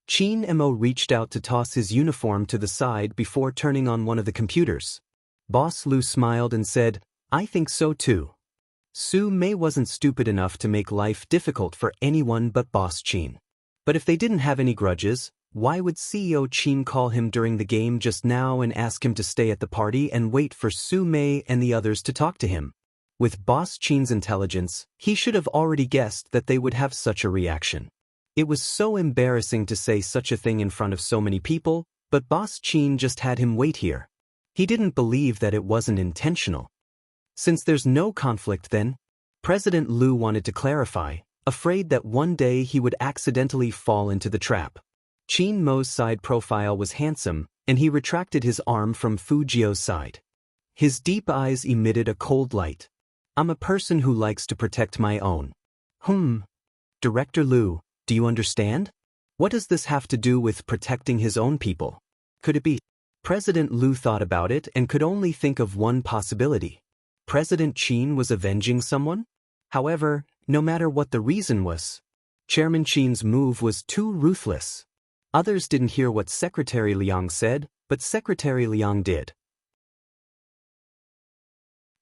Qin Mo reached out to toss his uniform to the side before turning on one of the computers. Boss Lu smiled and said, I think so too. Su Mei wasn't stupid enough to make life difficult for anyone but Boss Qin. But if they didn't have any grudges, why would CEO Qin call him during the game just now and ask him to stay at the party and wait for Su Mei and the others to talk to him? With Boss Qin's intelligence, he should have already guessed that they would have such a reaction. It was so embarrassing to say such a thing in front of so many people, but Boss Qin just had him wait here. He didn't believe that it wasn't intentional. Since there's no conflict then, President Lu wanted to clarify, afraid that one day he would accidentally fall into the trap. Qin Mo's side profile was handsome, and he retracted his arm from Fu Jiao's side. His deep eyes emitted a cold light. I'm a person who likes to protect my own. Director Lu, do you understand? What does this have to do with protecting his own people? Could it be? President Lu thought about it and could only think of one possibility. President Qin was avenging someone? However, no matter what the reason was, Chairman Qin's move was too ruthless. Others didn't hear what Secretary Liang said, but Secretary Liang did.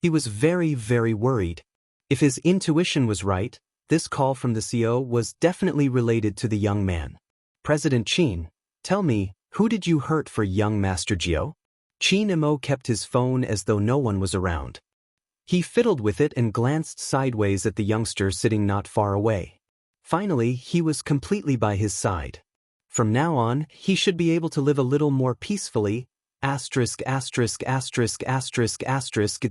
He was very, very worried. If his intuition was right, this call from the CEO was definitely related to the young man. President Qin, tell me, who did you hurt for young Master Jiao? Qin Mo kept his phone as though no one was around. He fiddled with it and glanced sideways at the youngster sitting not far away. Finally, he was completely by his side. From now on, he should be able to live a little more peacefully. It's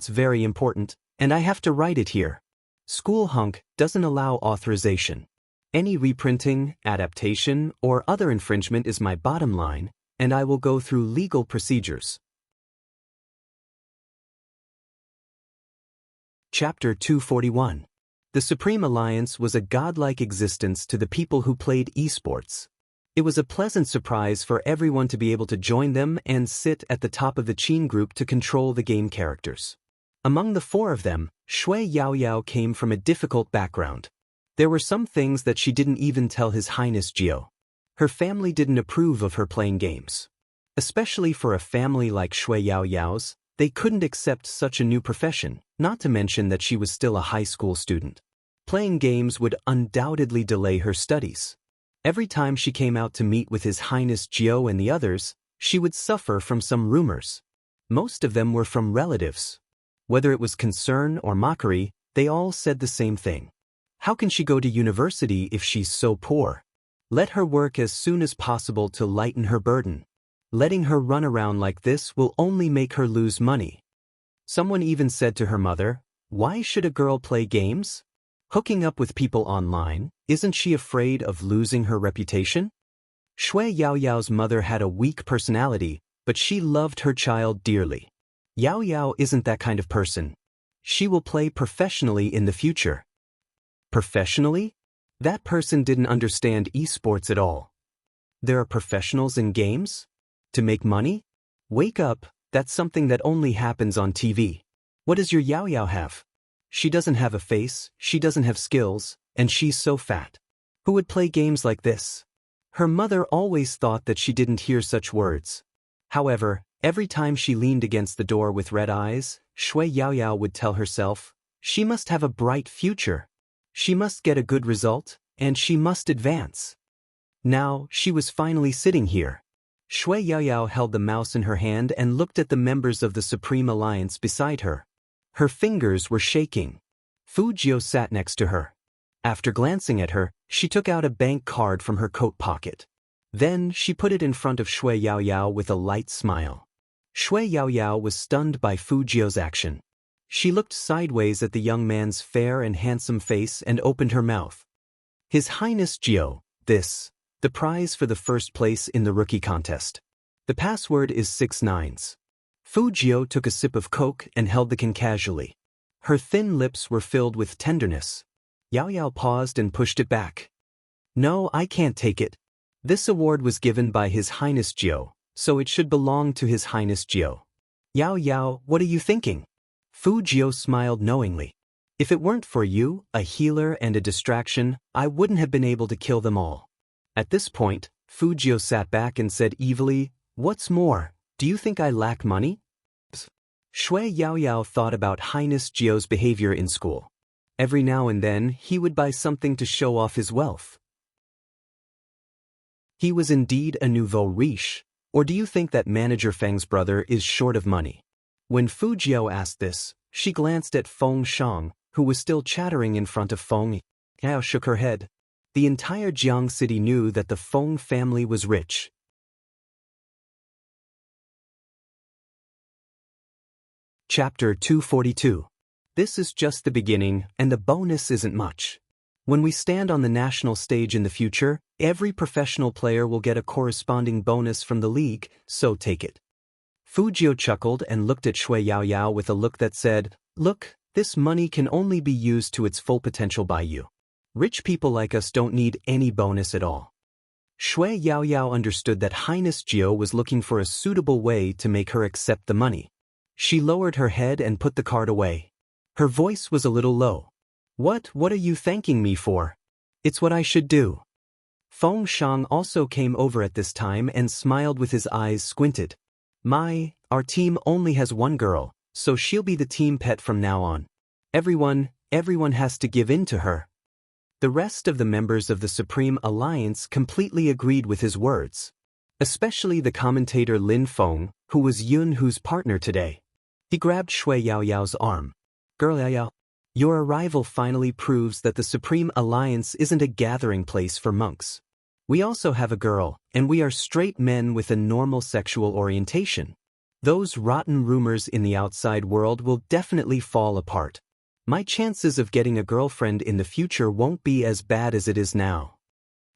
very important, and I have to write it here. School Hunk doesn't allow authorization. Any reprinting, adaptation, or other infringement is my bottom line, and I will go through legal procedures. Chapter 241. The Supreme Alliance was a godlike existence to the people who played esports. It was a pleasant surprise for everyone to be able to join them and sit at the top of the Qin group to control the game characters. Among the four of them, Shui Yaoyao came from a difficult background. There were some things that she didn't even tell His Highness Jiao. Her family didn't approve of her playing games. Especially for a family like Shui Yaoyao's, They couldn't accept such a new profession, not to mention that she was still a high school student. Playing games would undoubtedly delay her studies. Every time she came out to meet with His Highness Jiao and the others, she would suffer from some rumors. Most of them were from relatives. Whether it was concern or mockery, they all said the same thing. How can she go to university if she's so poor? Let her work as soon as possible to lighten her burden. Letting her run around like this will only make her lose money. Someone even said to her mother, "Why should a girl play games? Hooking up with people online, isn't she afraid of losing her reputation?" Shui Yaoyao's mother had a weak personality, but she loved her child dearly. Yao Yao isn't that kind of person. She will play professionally in the future. Professionally? That person didn't understand esports at all. There are professionals in games? To make money? Wake up, that's something that only happens on TV. What does your Yao Yao have? She doesn't have a face, she doesn't have skills, and she's so fat. Who would play games like this? Her mother always thought that she didn't hear such words. However, every time she leaned against the door with red eyes, Shui Yaoyao would tell herself, she must have a bright future. She must get a good result, and she must advance. Now, she was finally sitting here. Shui Yaoyao held the mouse in her hand and looked at the members of the Supreme Alliance beside her. Her fingers were shaking. Fu Jiao sat next to her. After glancing at her, she took out a bank card from her coat pocket. Then, she put it in front of Shui Yaoyao with a light smile. Shui Yaoyao was stunned by Fu Jiao's action. She looked sideways at the young man's fair and handsome face and opened her mouth. His Highness Jiao, the prize for the first place in the rookie contest. The password is 6 nines. Fu Jiao took a sip of Coke and held the can casually. Her thin lips were filled with tenderness. Yao Yao paused and pushed it back. No, I can't take it. This award was given by His Highness Jiao, so it should belong to His Highness Jiao. Yao Yao, what are you thinking? Fu Jiao smiled knowingly. If it weren't for you, a healer and a distraction, I wouldn't have been able to kill them all. At this point, Fu Jiao sat back and said evilly, "What's more, do you think I lack money?" Shui Yaoyao thought about Highness Jiao's behavior in school. Every now and then, he would buy something to show off his wealth. He was indeed a nouveau riche, or do you think that Manager Feng's brother is short of money? When Fu Jiao asked this, she glanced at Feng Shang, who was still chattering in front of Feng. Yao shook her head. The entire Jiang city knew that the Feng family was rich. Chapter 242. This is just the beginning, and the bonus isn't much. When we stand on the national stage in the future, every professional player will get a corresponding bonus from the league, so take it. Fu Jiao chuckled and looked at Shui Yaoyao with a look that said, "Look, this money can only be used to its full potential by you. Rich people like us don't need any bonus at all." Shui Yaoyao understood that Highness Jiao was looking for a suitable way to make her accept the money. She lowered her head and put the card away. Her voice was a little low. What are you thanking me for? It's what I should do." Feng Shang also came over at this time and smiled with his eyes squinted. Our team only has one girl, so she'll be the team pet from now on. Everyone has to give in to her." The rest of the members of the Supreme Alliance completely agreed with his words. Especially the commentator Lin Feng, who was Yun Hu's partner today. He grabbed Shui Yaoyao's arm. "Girl Yaoyao, your arrival finally proves that the Supreme Alliance isn't a gathering place for monks. We also have a girl, and we are straight men with a normal sexual orientation. Those rotten rumors in the outside world will definitely fall apart. My chances of getting a girlfriend in the future won't be as bad as it is now."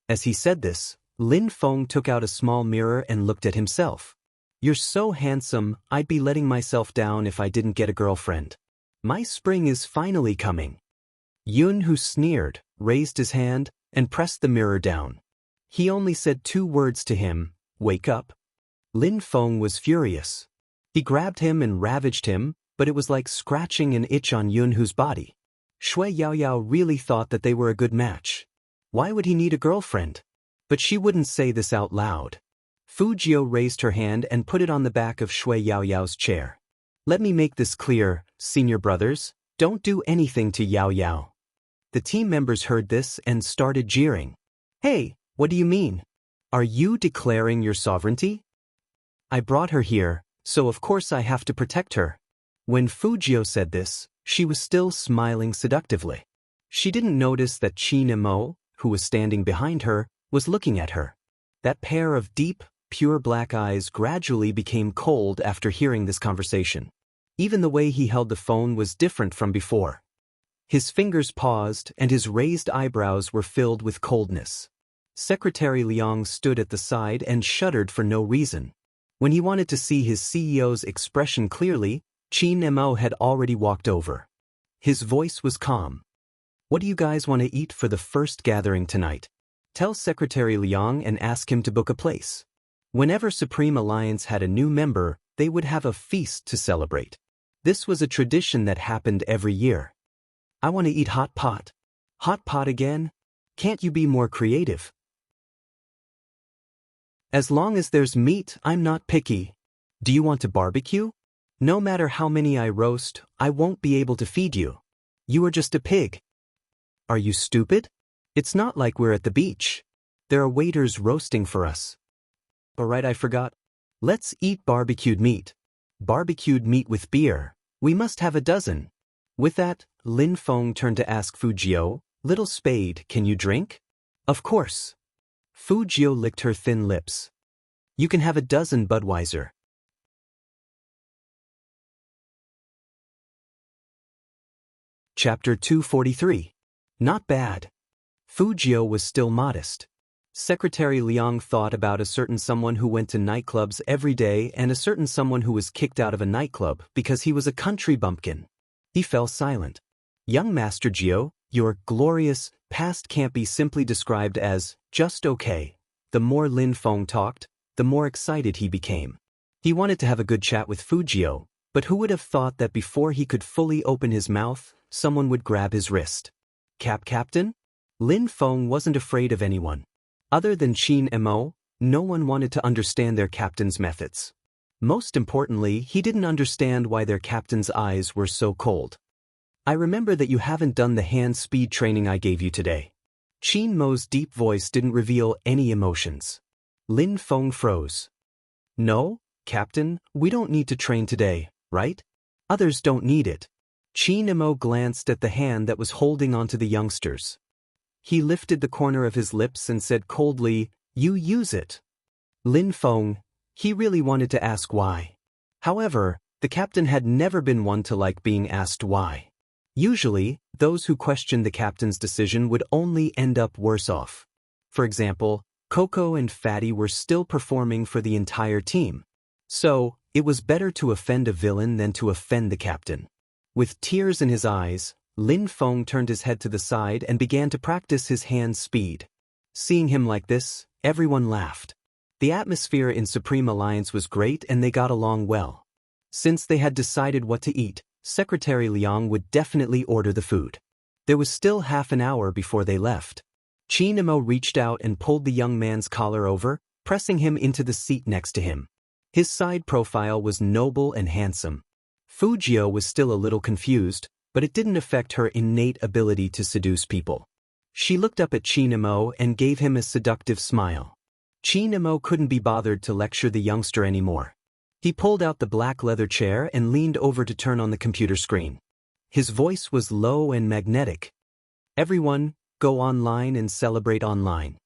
As he said this, Lin Feng took out a small mirror and looked at himself. "You're so handsome, I'd be letting myself down if I didn't get a girlfriend. My spring is finally coming." Yun, who sneered, raised his hand and pressed the mirror down. He only said 2 words to him, "Wake up." Lin Feng was furious. He grabbed him and ravaged him, but it was like scratching an itch on Yun Hu's body. Shui Yaoyao really thought that they were a good match. Why would he need a girlfriend? But she wouldn't say this out loud. Fu Jiao raised her hand and put it on the back of Shui Yaoyao's chair. Let me make this clear, senior brothers, don't do anything to Yao Yao. The team members heard this and started jeering. Hey, what do you mean? Are you declaring your sovereignty? I brought her here, so of course I have to protect her. When Fujio said this, she was still smiling seductively. She didn't notice that Qin Emo, who was standing behind her, was looking at her. That pair of deep, pure black eyes gradually became cold after hearing this conversation. Even the way he held the phone was different from before. His fingers paused and his raised eyebrows were filled with coldness. Secretary Liang stood at the side and shuddered for no reason. When he wanted to see his CEO's expression clearly, Qin Emo had already walked over. His voice was calm. What do you guys want to eat for the first gathering tonight? Tell Secretary Liang and ask him to book a place. Whenever Supreme Alliance had a new member, they would have a feast to celebrate. This was a tradition that happened every year. I want to eat hot pot. Hot pot again? Can't you be more creative? As long as there's meat, I'm not picky. Do you want to barbecue? No matter how many I roast, I won't be able to feed you. You are just a pig. Are you stupid? It's not like we're at the beach. There are waiters roasting for us. Alright, I forgot. Let's eat barbecued meat. Barbecued meat with beer. We must have a dozen. With that, Lin Feng turned to ask Fujio, Little Spade, can you drink? Of course. Fujio licked her thin lips. You can have a dozen Budweiser. Chapter 243. Not bad. Fujio was still modest. Secretary Liang thought about a certain someone who went to nightclubs every day and a certain someone who was kicked out of a nightclub because he was a country bumpkin. He fell silent. Young Master Gio, your glorious past can't be simply described as just okay. The more Lin Feng talked, the more excited he became. He wanted to have a good chat with Fujio, but who would have thought that before he could fully open his mouth, someone would grab his wrist? Captain? Lin Feng wasn't afraid of anyone. Other than Qin Emo, no one wanted to understand their captain's methods. Most importantly, he didn't understand why their captain's eyes were so cold. I remember that you haven't done the hand speed training I gave you today. Qin Mo's deep voice didn't reveal any emotions. Lin Feng froze. No, Captain, we don't need to train today, right? Others don't need it. Qin Emo glanced at the hand that was holding onto the youngsters. He lifted the corner of his lips and said coldly, You use it. Lin Feng, he really wanted to ask why. However, the captain had never been one to like being asked why. Usually, those who questioned the captain's decision would only end up worse off. For example, Coco and Fatty were still performing for the entire team. So, it was better to offend a villain than to offend the captain. With tears in his eyes, Lin Feng turned his head to the side and began to practice his hand speed. Seeing him like this, everyone laughed. The atmosphere in Supreme Alliance was great and they got along well. Since they had decided what to eat, Secretary Liang would definitely order the food. There was still half an hour before they left. Qin Emo reached out and pulled the young man's collar over, pressing him into the seat next to him. His side profile was noble and handsome. Fujio was still a little confused, but it didn't affect her innate ability to seduce people. She looked up at Qin Emo and gave him a seductive smile. Qin Emo couldn't be bothered to lecture the youngster anymore. He pulled out the black leather chair and leaned over to turn on the computer screen. His voice was low and magnetic. Everyone, go online and celebrate online.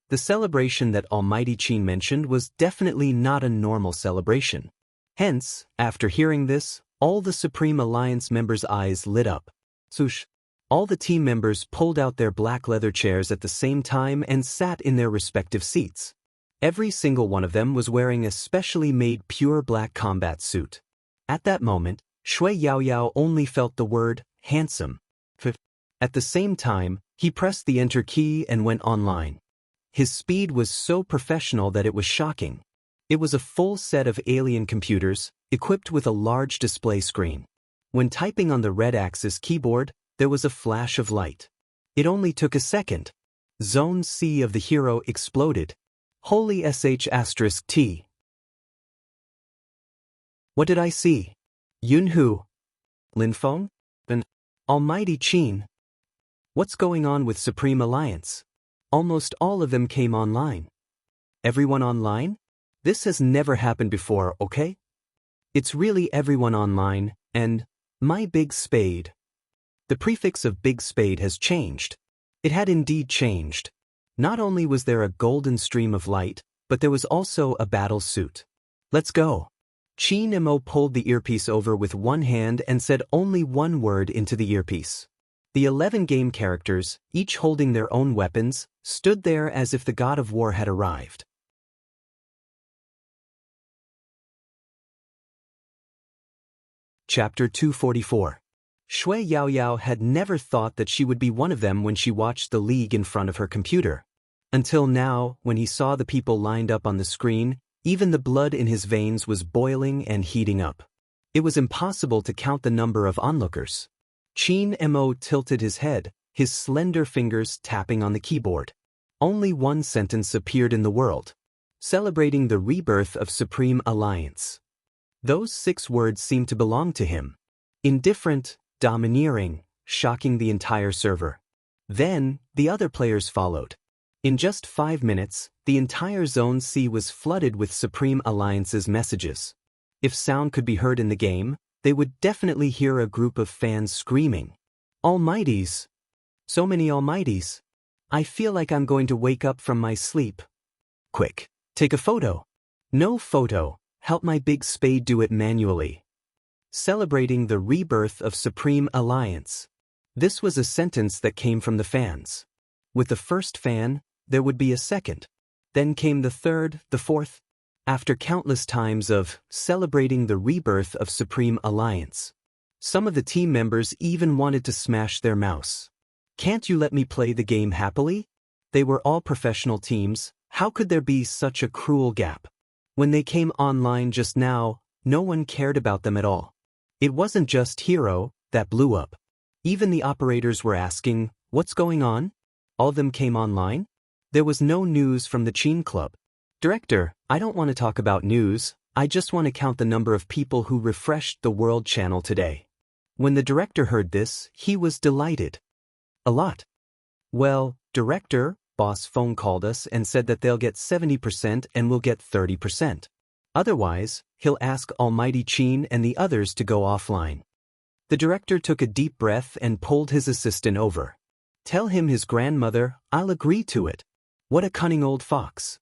The celebration that Almighty Qin mentioned was definitely not a normal celebration. Hence, after hearing this, all the Supreme Alliance members' eyes lit up. Swoosh! All the team members pulled out their black leather chairs at the same time and sat in their respective seats. Every single one of them was wearing a specially made pure black combat suit. At that moment, Shui Yaoyao only felt the word, handsome. At the same time, he pressed the enter key and went online. His speed was so professional that it was shocking. It was a full set of alien computers, equipped with a large display screen. When typing on the red axis keyboard, there was a flash of light. It only took a second. Zone C of the hero exploded. Holy sh*t. What did I see? Yunhu. Linfeng? An almighty Qin. What's going on with Supreme Alliance? Almost all of them came online. Everyone online? This has never happened before, okay? It's really everyone online, and my big spade. The prefix of big spade has changed. It had indeed changed. Not only was there a golden stream of light, but there was also a battle suit. Let's go. Qin Mo pulled the earpiece over with one hand and said only one word into the earpiece. The 11 game characters, each holding their own weapons, stood there as if the god of war had arrived. Chapter 244. Shui Yaoyao had never thought that she would be one of them when she watched the league in front of her computer. Until now, when he saw the people lined up on the screen, even the blood in his veins was boiling and heating up. It was impossible to count the number of onlookers. Qin Mo tilted his head, his slender fingers tapping on the keyboard. Only one sentence appeared in the world. Celebrating the rebirth of Supreme Alliance. Those 6 words seemed to belong to him. Indifferent, domineering, shocking the entire server. Then, the other players followed. In just 5 minutes, the entire Zone C was flooded with Supreme Alliance's messages. If sound could be heard in the game, they would definitely hear a group of fans screaming, "Almighties! So many almighties! I feel like I'm going to wake up from my sleep. Quick, take a photo." "No photo, help my big spade do it manually." Celebrating the rebirth of Supreme Alliance. This was a sentence that came from the fans. With the first fan, there would be a second. Then came the third, the fourth. After countless times of celebrating the rebirth of Supreme Alliance. Some of the team members even wanted to smash their mouse. "Can't you let me play the game happily?" They were all professional teams, how could there be such a cruel gap? When they came online just now, no one cared about them at all. It wasn't just Hero that blew up. Even the operators were asking, "What's going on?" All of them came online? There was no news from the Qin Club. "Director, I don't want to talk about news, I just want to count the number of people who refreshed the World Channel today." When the director heard this, he was delighted. "A lot." "Well, director, boss phone called us and said that they'll get 70% and we'll get 30%. Otherwise, he'll ask Almighty Qin and the others to go offline." The director took a deep breath and pulled his assistant over. "Tell him his grandmother, I'll agree to it." What a cunning old fox.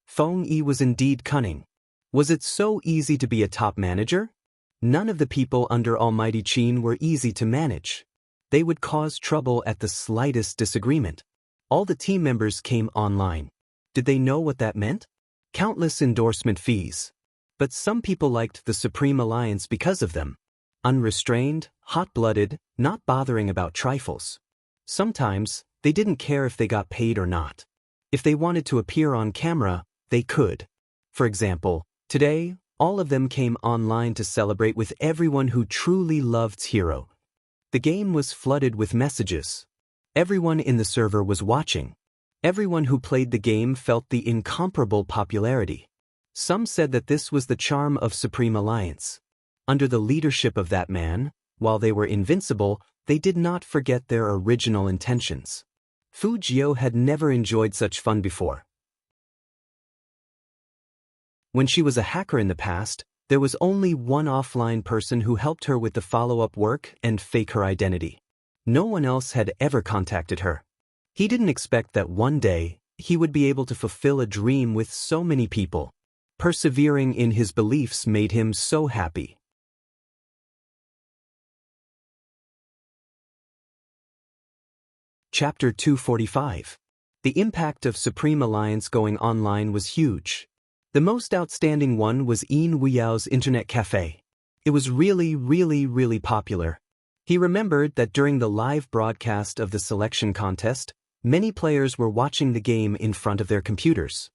Feng Yi was indeed cunning. Was it so easy to be a top manager? None of the people under Almighty Qin were easy to manage. They would cause trouble at the slightest disagreement. All the team members came online. Did they know what that meant? Countless endorsement fees. But some people liked the Supreme Alliance because of them. Unrestrained, hot-blooded, not bothering about trifles. Sometimes, they didn't care if they got paid or not. If they wanted to appear on camera, they could. For example, today, all of them came online to celebrate with everyone who truly loved Hero. The game was flooded with messages. Everyone in the server was watching. Everyone who played the game felt the incomparable popularity. Some said that this was the charm of Supreme Alliance. Under the leadership of that man, while they were invincible, they did not forget their original intentions. Fu Jiao had never enjoyed such fun before. When she was a hacker in the past, there was only one offline person who helped her with the follow-up work and fake her identity. No one else had ever contacted her. He didn't expect that one day, he would be able to fulfill a dream with so many people. Persevering in his beliefs made him so happy. Chapter 245. The impact of Supreme Alliance going online was huge. The most outstanding one was Yin Wuyao's internet cafe. It was really popular. He remembered that during the live broadcast of the selection contest, many players were watching the game in front of their computers.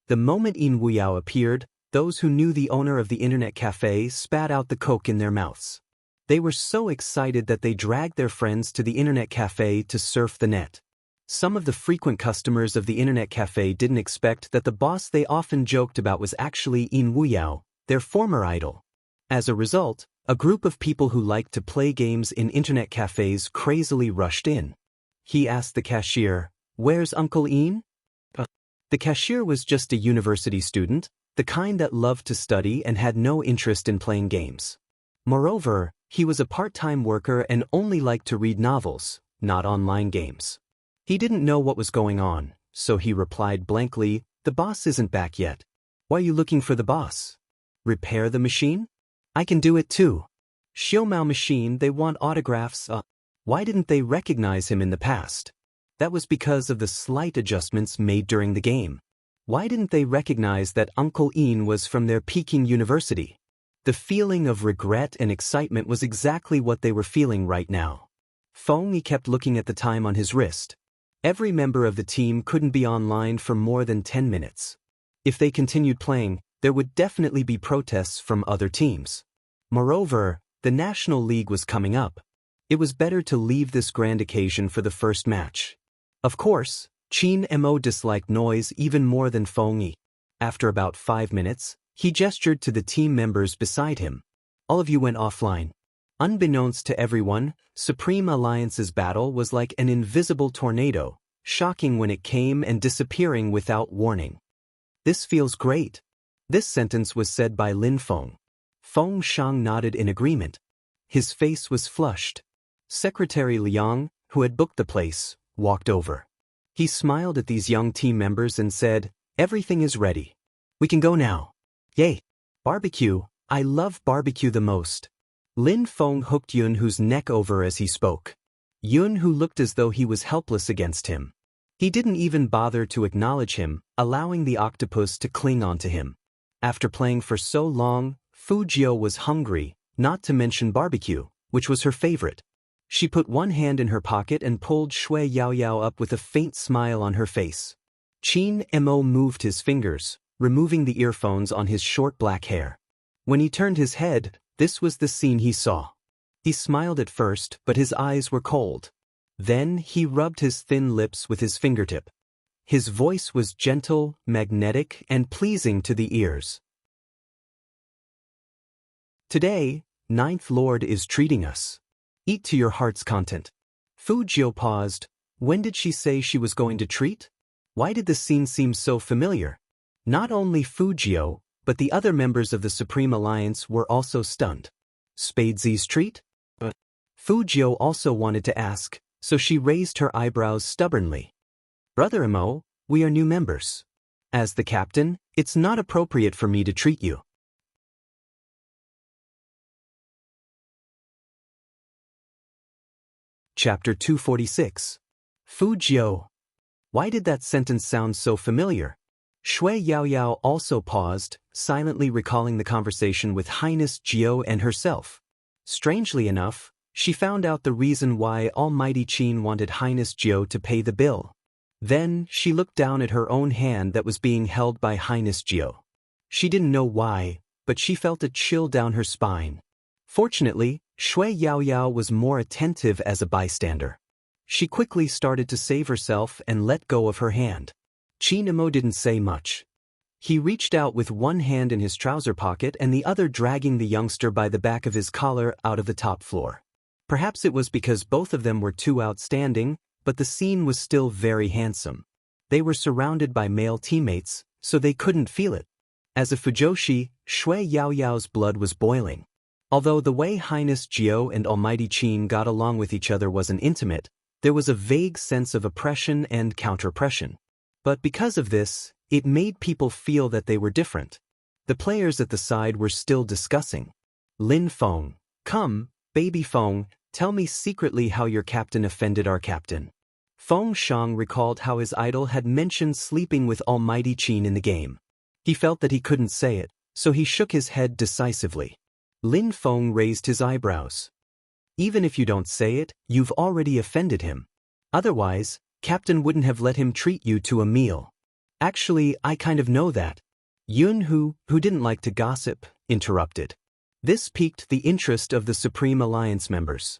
The moment Yin Wuyao appeared, those who knew the owner of the internet cafe spat out the coke in their mouths. They were so excited that they dragged their friends to the internet cafe to surf the net. Some of the frequent customers of the internet cafe didn't expect that the boss they often joked about was actually Yin Wuyao, their former idol. As a result, A group of people who liked to play games in internet cafes crazily rushed in. He asked the cashier, "Where's Uncle Ian?" The cashier was just a university student, the kind that loved to study and had no interest in playing games. Moreover, he was a part-time worker and only liked to read novels, not online games. He didn't know what was going on, so he replied blankly, "The boss isn't back yet." "Why are you looking for the boss?" "Repair the machine?" "I can do it too." "Xiaomao machine, they want autographs." Why didn't they recognize him in the past? That was because of the slight adjustments made during the game. Why didn't they recognize that Uncle Ian was from their Peking University? The feeling of regret and excitement was exactly what they were feeling right now. Feng Yi kept looking at the time on his wrist. Every member of the team couldn't be online for more than 10 minutes. If they continued playing, there would definitely be protests from other teams. Moreover, the National League was coming up. It was better to leave this grand occasion for the first match. Of course, Qin Mo disliked noise even more than Feng Yi. After about 5 minutes, he gestured to the team members beside him. "All of you went offline." Unbeknownst to everyone, Supreme Alliance's battle was like an invisible tornado, shocking when it came and disappearing without warning. "This feels great." This sentence was said by Lin Feng. Feng Shang nodded in agreement. His face was flushed. Secretary Liang, who had booked the place, walked over. He smiled at these young team members and said, "Everything is ready. We can go now." "Yay! Barbecue, I love barbecue the most." Lin Feng hooked Yun Hu's neck over as he spoke. Yun Hu looked as though he was helpless against him. He didn't even bother to acknowledge him, allowing the octopus to cling onto him. After playing for so long, Fu Jiao was hungry, not to mention barbecue, which was her favorite. She put one hand in her pocket and pulled Shui Yaoyao up with a faint smile on her face. Qin Mo moved his fingers, removing the earphones on his short black hair. When he turned his head, this was the scene he saw. He smiled at first, but his eyes were cold. Then he rubbed his thin lips with his fingertip. His voice was gentle, magnetic, and pleasing to the ears. "Today, Ninth Lord is treating us. Eat to your heart's content." Fu Jiao paused. When did she say she was going to treat? Why did the scene seem so familiar? Not only Fu Jiao, but the other members of the Supreme Alliance were also stunned. Spadesy's treat? Fu Jiao also wanted to ask, so she raised her eyebrows stubbornly. "Brother Mo, we are new members. As the captain, it's not appropriate for me to treat you." Chapter 246. Fu Jiao. Why did that sentence sound so familiar? Shui Yaoyao also paused, silently recalling the conversation with Highness Jiao and herself. Strangely enough, she found out the reason why Almighty Qin wanted Highness Jiao to pay the bill. Then, she looked down at her own hand that was being held by Highness Jiao. She didn't know why, but she felt a chill down her spine. Fortunately, Shui Yaoyao was more attentive as a bystander. She quickly started to save herself and let go of her hand. Qin Mo didn't say much. He reached out with one hand in his trouser pocket and the other dragging the youngster by the back of his collar out of the top floor. Perhaps it was because both of them were too outstanding, but the scene was still very handsome. They were surrounded by male teammates, so they couldn't feel it. As a Fujoshi, Shui Yaoyao's blood was boiling. Although the way Highness Jiao and Almighty Qin got along with each other wasn't intimate, there was a vague sense of oppression and counter-oppression. But because of this, it made people feel that they were different. The players at the side were still discussing. Lin Feng, "Come, baby Feng, tell me secretly how your captain offended our captain." Feng Shang recalled how his idol had mentioned sleeping with Almighty Qin in the game. He felt that he couldn't say it, so he shook his head decisively. Lin Feng raised his eyebrows. "Even if you don't say it, you've already offended him. Otherwise, Captain wouldn't have let him treat you to a meal." "Actually, I kind of know that." Yun Hu, who didn't like to gossip, interrupted. This piqued the interest of the Supreme Alliance members.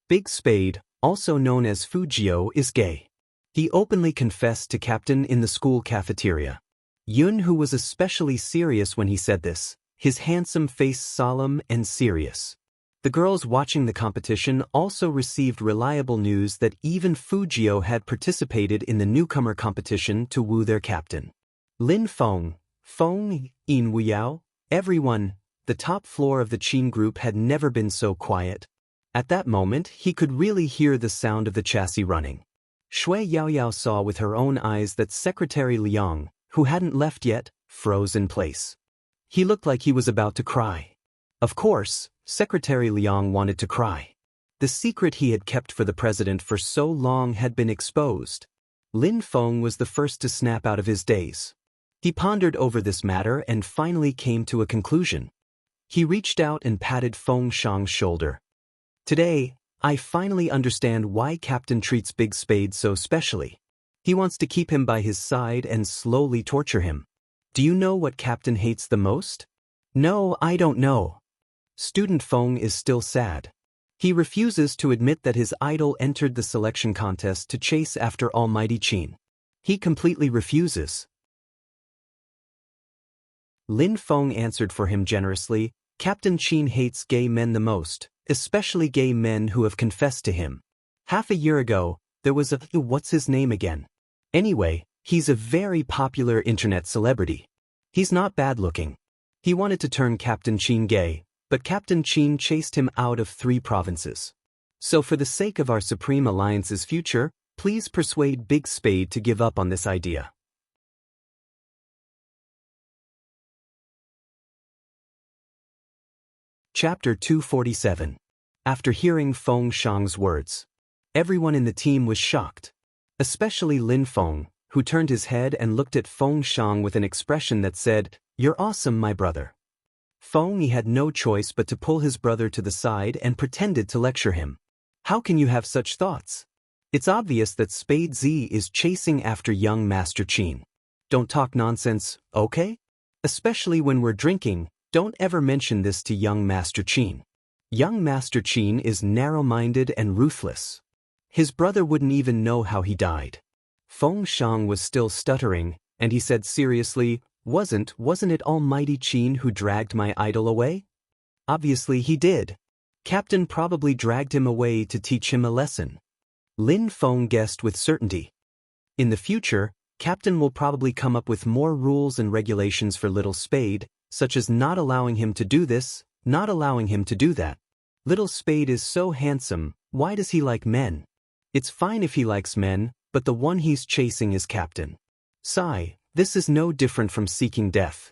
Big Spade, also known as Fu Jiao, is gay. He openly confessed to Captain in the school cafeteria. Yun Hu was especially serious when he said this, his handsome face solemn and serious. The girls watching the competition also received reliable news that even Fujio had participated in the newcomer competition to woo their captain. Lin Feng, In Wuyao, everyone, the top floor of the Qin group had never been so quiet. At that moment, he could really hear the sound of the chassis running. Shui Yaoyao saw with her own eyes that Secretary Liang, who hadn't left yet, froze in place. He looked like he was about to cry. Of course, Secretary Liang wanted to cry. The secret he had kept for the president for so long had been exposed. Lin Feng was the first to snap out of his daze. He pondered over this matter and finally came to a conclusion. He reached out and patted Feng Shang's shoulder. Today, I finally understand why Captain treats Big Spade so specially. He wants to keep him by his side and slowly torture him. Do you know what Captain hates the most? No, I don't know. Student Feng is still sad. He refuses to admit that his idol entered the selection contest to chase after Almighty Qin. He completely refuses. Lin Feng answered for him generously, Captain Qin hates gay men the most, especially gay men who have confessed to him. Half a year ago, there was what's his name again? Anyway, he's a very popular internet celebrity. He's not bad looking. He wanted to turn Captain Qin gay, but Captain Qin chased him out of 3 provinces. So for the sake of our Supreme Alliance's future, please persuade Big Spade to give up on this idea. Chapter 247. After hearing Feng Shang's words, everyone in the team was shocked. Especially Lin Feng, who turned his head and looked at Feng Shang with an expression that said, "You're awesome, my brother." Feng Yi had no choice but to pull his brother to the side and pretended to lecture him. How can you have such thoughts? It's obvious that Spade Z is chasing after young Master Qin. Don't talk nonsense, okay? Especially when we're drinking, don't ever mention this to young Master Qin. Young Master Qin is narrow-minded and ruthless. His brother wouldn't even know how he died. Feng Shang was still stuttering, and he said seriously, Wasn't it Almighty Qin who dragged my idol away? Obviously he did. Captain probably dragged him away to teach him a lesson. Lin Feng guessed with certainty. In the future, Captain will probably come up with more rules and regulations for Little Spade, such as not allowing him to do this, not allowing him to do that. Little Spade is so handsome, why does he like men? It's fine if he likes men, but the one he's chasing is Captain. Sigh, this is no different from seeking death.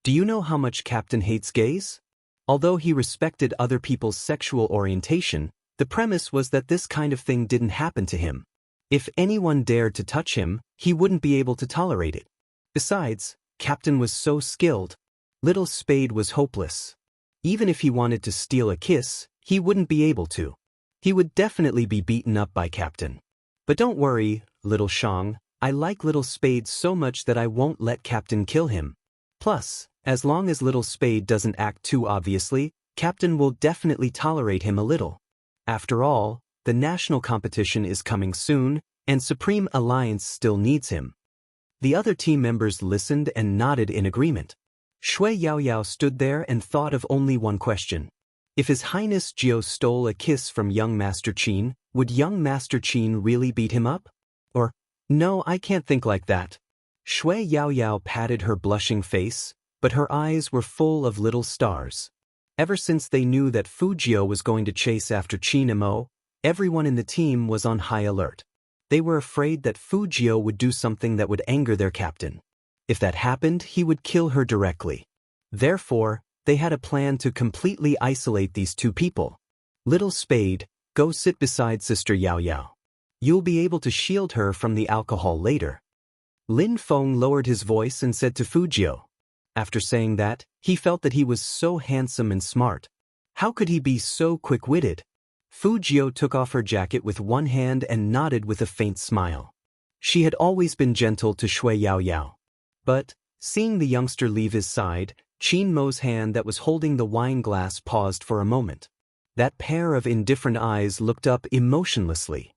Do you know how much Captain hates gays? Although he respected other people's sexual orientation, the premise was that this kind of thing didn't happen to him. If anyone dared to touch him, he wouldn't be able to tolerate it. Besides, Captain was so skilled. Little Spade was hopeless. Even if he wanted to steal a kiss, he wouldn't be able to. He would definitely be beaten up by Captain. But don't worry, Little Shang, I like Little Spade so much that I won't let Captain kill him. Plus, as long as Little Spade doesn't act too obviously, Captain will definitely tolerate him a little. After all, the national competition is coming soon, and Supreme Alliance still needs him. The other team members listened and nodded in agreement. Shui Yaoyao stood there and thought of only one question. If His Highness Jiao stole a kiss from young Master Qin, would young Master Qin really beat him up? Or, no, I can't think like that. Shui Yaoyao patted her blushing face, but her eyes were full of little stars. Ever since they knew that Fujio was going to chase after Qin Imo, everyone in the team was on high alert. They were afraid that Fujio would do something that would anger their captain. If that happened, he would kill her directly. Therefore, they had a plan to completely isolate these two people. Little Spade, go sit beside Sister Yaoyao. You'll be able to shield her from the alcohol later. Lin Feng lowered his voice and said to Fujio. After saying that, he felt that he was so handsome and smart. How could he be so quick-witted? Fujio took off her jacket with one hand and nodded with a faint smile. She had always been gentle to Shui Yaoyao. But, seeing the youngster leave his side, Qin Mo's hand that was holding the wine glass paused for a moment. That pair of indifferent eyes looked up emotionlessly.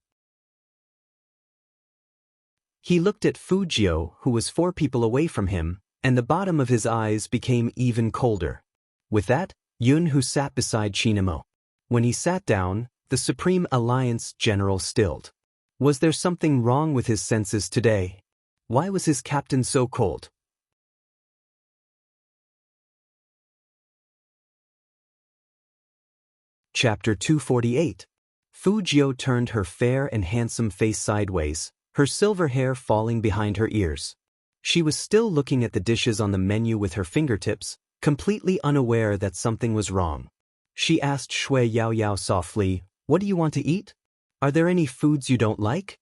He looked at Fujio, who was 4 people away from him, and the bottom of his eyes became even colder. With that, Yun who sat beside Chinamo. When he sat down, the Supreme Alliance general stilled. Was there something wrong with his senses today? Why was his captain so cold? Chapter 248. Fu Jiu turned her fair and handsome face sideways, her silver hair falling behind her ears. She was still looking at the dishes on the menu with her fingertips, completely unaware that something was wrong. She asked Shui Yao Yao softly, "What do you want to eat? Are there any foods you don't like?"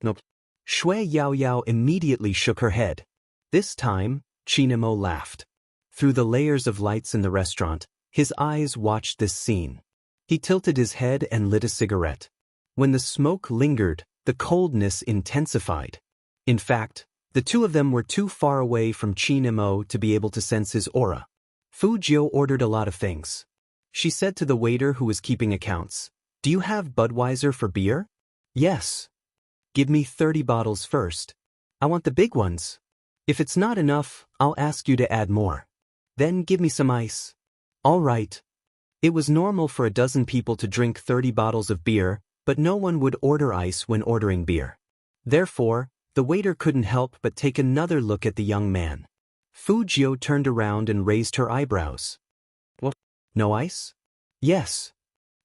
"Nope." Shui Yao Yao immediately shook her head. This time, Chinamo laughed. Through the layers of lights in the restaurant, his eyes watched this scene. He tilted his head and lit a cigarette. When the smoke lingered, the coldness intensified. In fact, the two of them were too far away from Chinamo to be able to sense his aura. Fu Jiu ordered a lot of things. She said to the waiter who was keeping accounts, "Do you have Budweiser for beer?" "Yes." "Give me 30 bottles first. I want the big ones. If it's not enough, I'll ask you to add more. Then give me some ice." "All right." It was normal for a dozen people to drink 30 bottles of beer, but no one would order ice when ordering beer. Therefore, the waiter couldn't help but take another look at the young man. Fu Jiu turned around and raised her eyebrows. "What? No ice?" "Yes."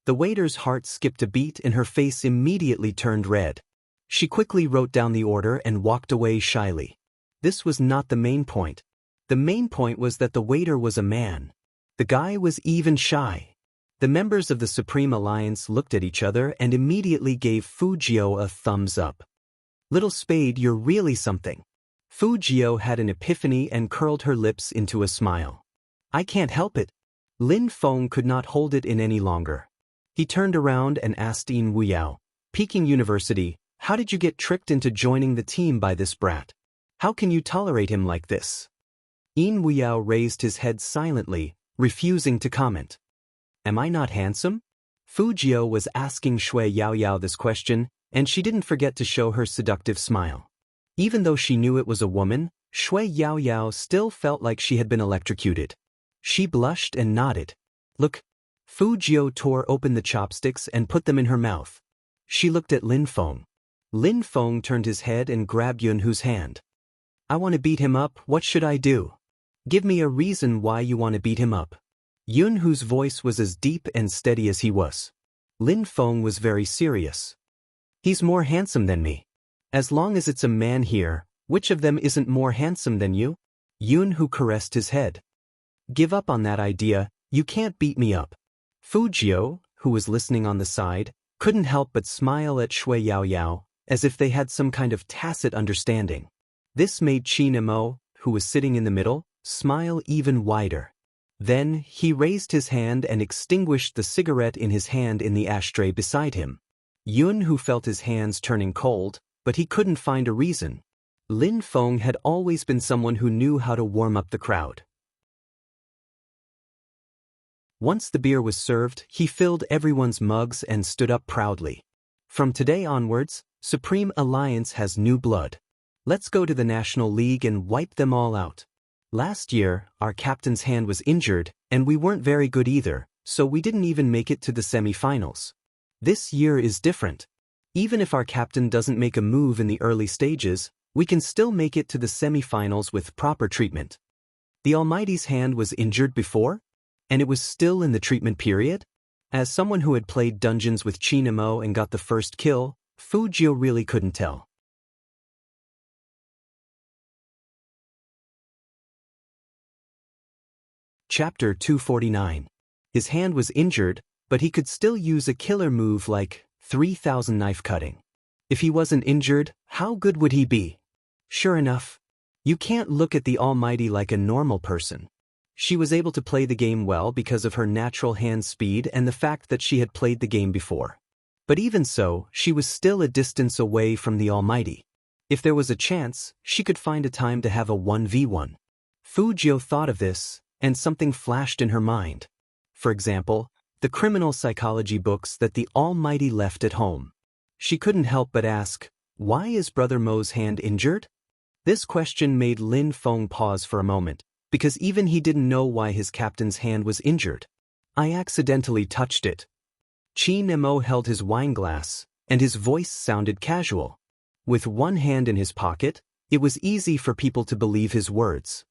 The waiter's heart skipped a beat and her face immediately turned red. She quickly wrote down the order and walked away shyly. This was not the main point. The main point was that the waiter was a man. The guy was even shy. The members of the Supreme Alliance looked at each other and immediately gave Fu Jiu a thumbs up. "Little Spade, you're really something." Fu Jiu had an epiphany and curled her lips into a smile. "I can't help it." Lin Feng could not hold it in any longer. He turned around and asked Yin Wuyao, "Peking University, how did you get tricked into joining the team by this brat? How can you tolerate him like this?" Yin Wuyao raised his head silently, refusing to comment. "Am I not handsome?" Fu Jiu was asking Shui Yao Yao this question, and she didn't forget to show her seductive smile. Even though she knew it was a woman, Shui Yao Yao still felt like she had been electrocuted. She blushed and nodded. "Look." Fu Jiu tore open the chopsticks and put them in her mouth. She looked at Lin Feng. Lin Feng turned his head and grabbed Yunhu's hand. "I want to beat him up, what should I do? Give me a reason why you want to beat him up." Yunhu's voice was as deep and steady as he was. Lin Feng was very serious. "He's more handsome than me. As long as it's a man here, which of them isn't more handsome than you?" Yunhu caressed his head. "Give up on that idea, you can't beat me up." Fu Jiu, who was listening on the side, couldn't help but smile at Shui Yao Yao, as if they had some kind of tacit understanding. This made Chinamo, who was sitting in the middle, smile even wider. Then, he raised his hand and extinguished the cigarette in his hand in the ashtray beside him. Yun who felt his hands turning cold, but he couldn't find a reason. Lin Feng had always been someone who knew how to warm up the crowd. Once the beer was served, he filled everyone's mugs and stood up proudly. "From today onwards, Supreme Alliance has new blood. Let's go to the National League and wipe them all out. Last year, our captain's hand was injured, and we weren't very good either, so we didn't even make it to the semi-finals. This year is different. Even if our captain doesn't make a move in the early stages, we can still make it to the semi-finals with proper treatment." The Almighty's hand was injured before? And it was still in the treatment period? As someone who had played dungeons with Chinamo and got the first kill, Fu Jiu really couldn't tell. Chapter 249. His hand was injured, but he could still use a killer move like 3,000 knife cutting. If he wasn't injured, how good would he be? Sure enough. You can't look at the Almighty like a normal person. She was able to play the game well because of her natural hand speed and the fact that she had played the game before. But even so, she was still a distance away from the Almighty. If there was a chance, she could find a time to have a 1v1. Fu Jiu thought of this, and something flashed in her mind. For example, the criminal psychology books that the Almighty left at home. She couldn't help but ask, why is Brother Mo's hand injured? This question made Lin Feng pause for a moment, because even he didn't know why his captain's hand was injured. I accidentally touched it. Chi Nemo held his wine glass, and his voice sounded casual. With one hand in his pocket, it was easy for people to believe his words.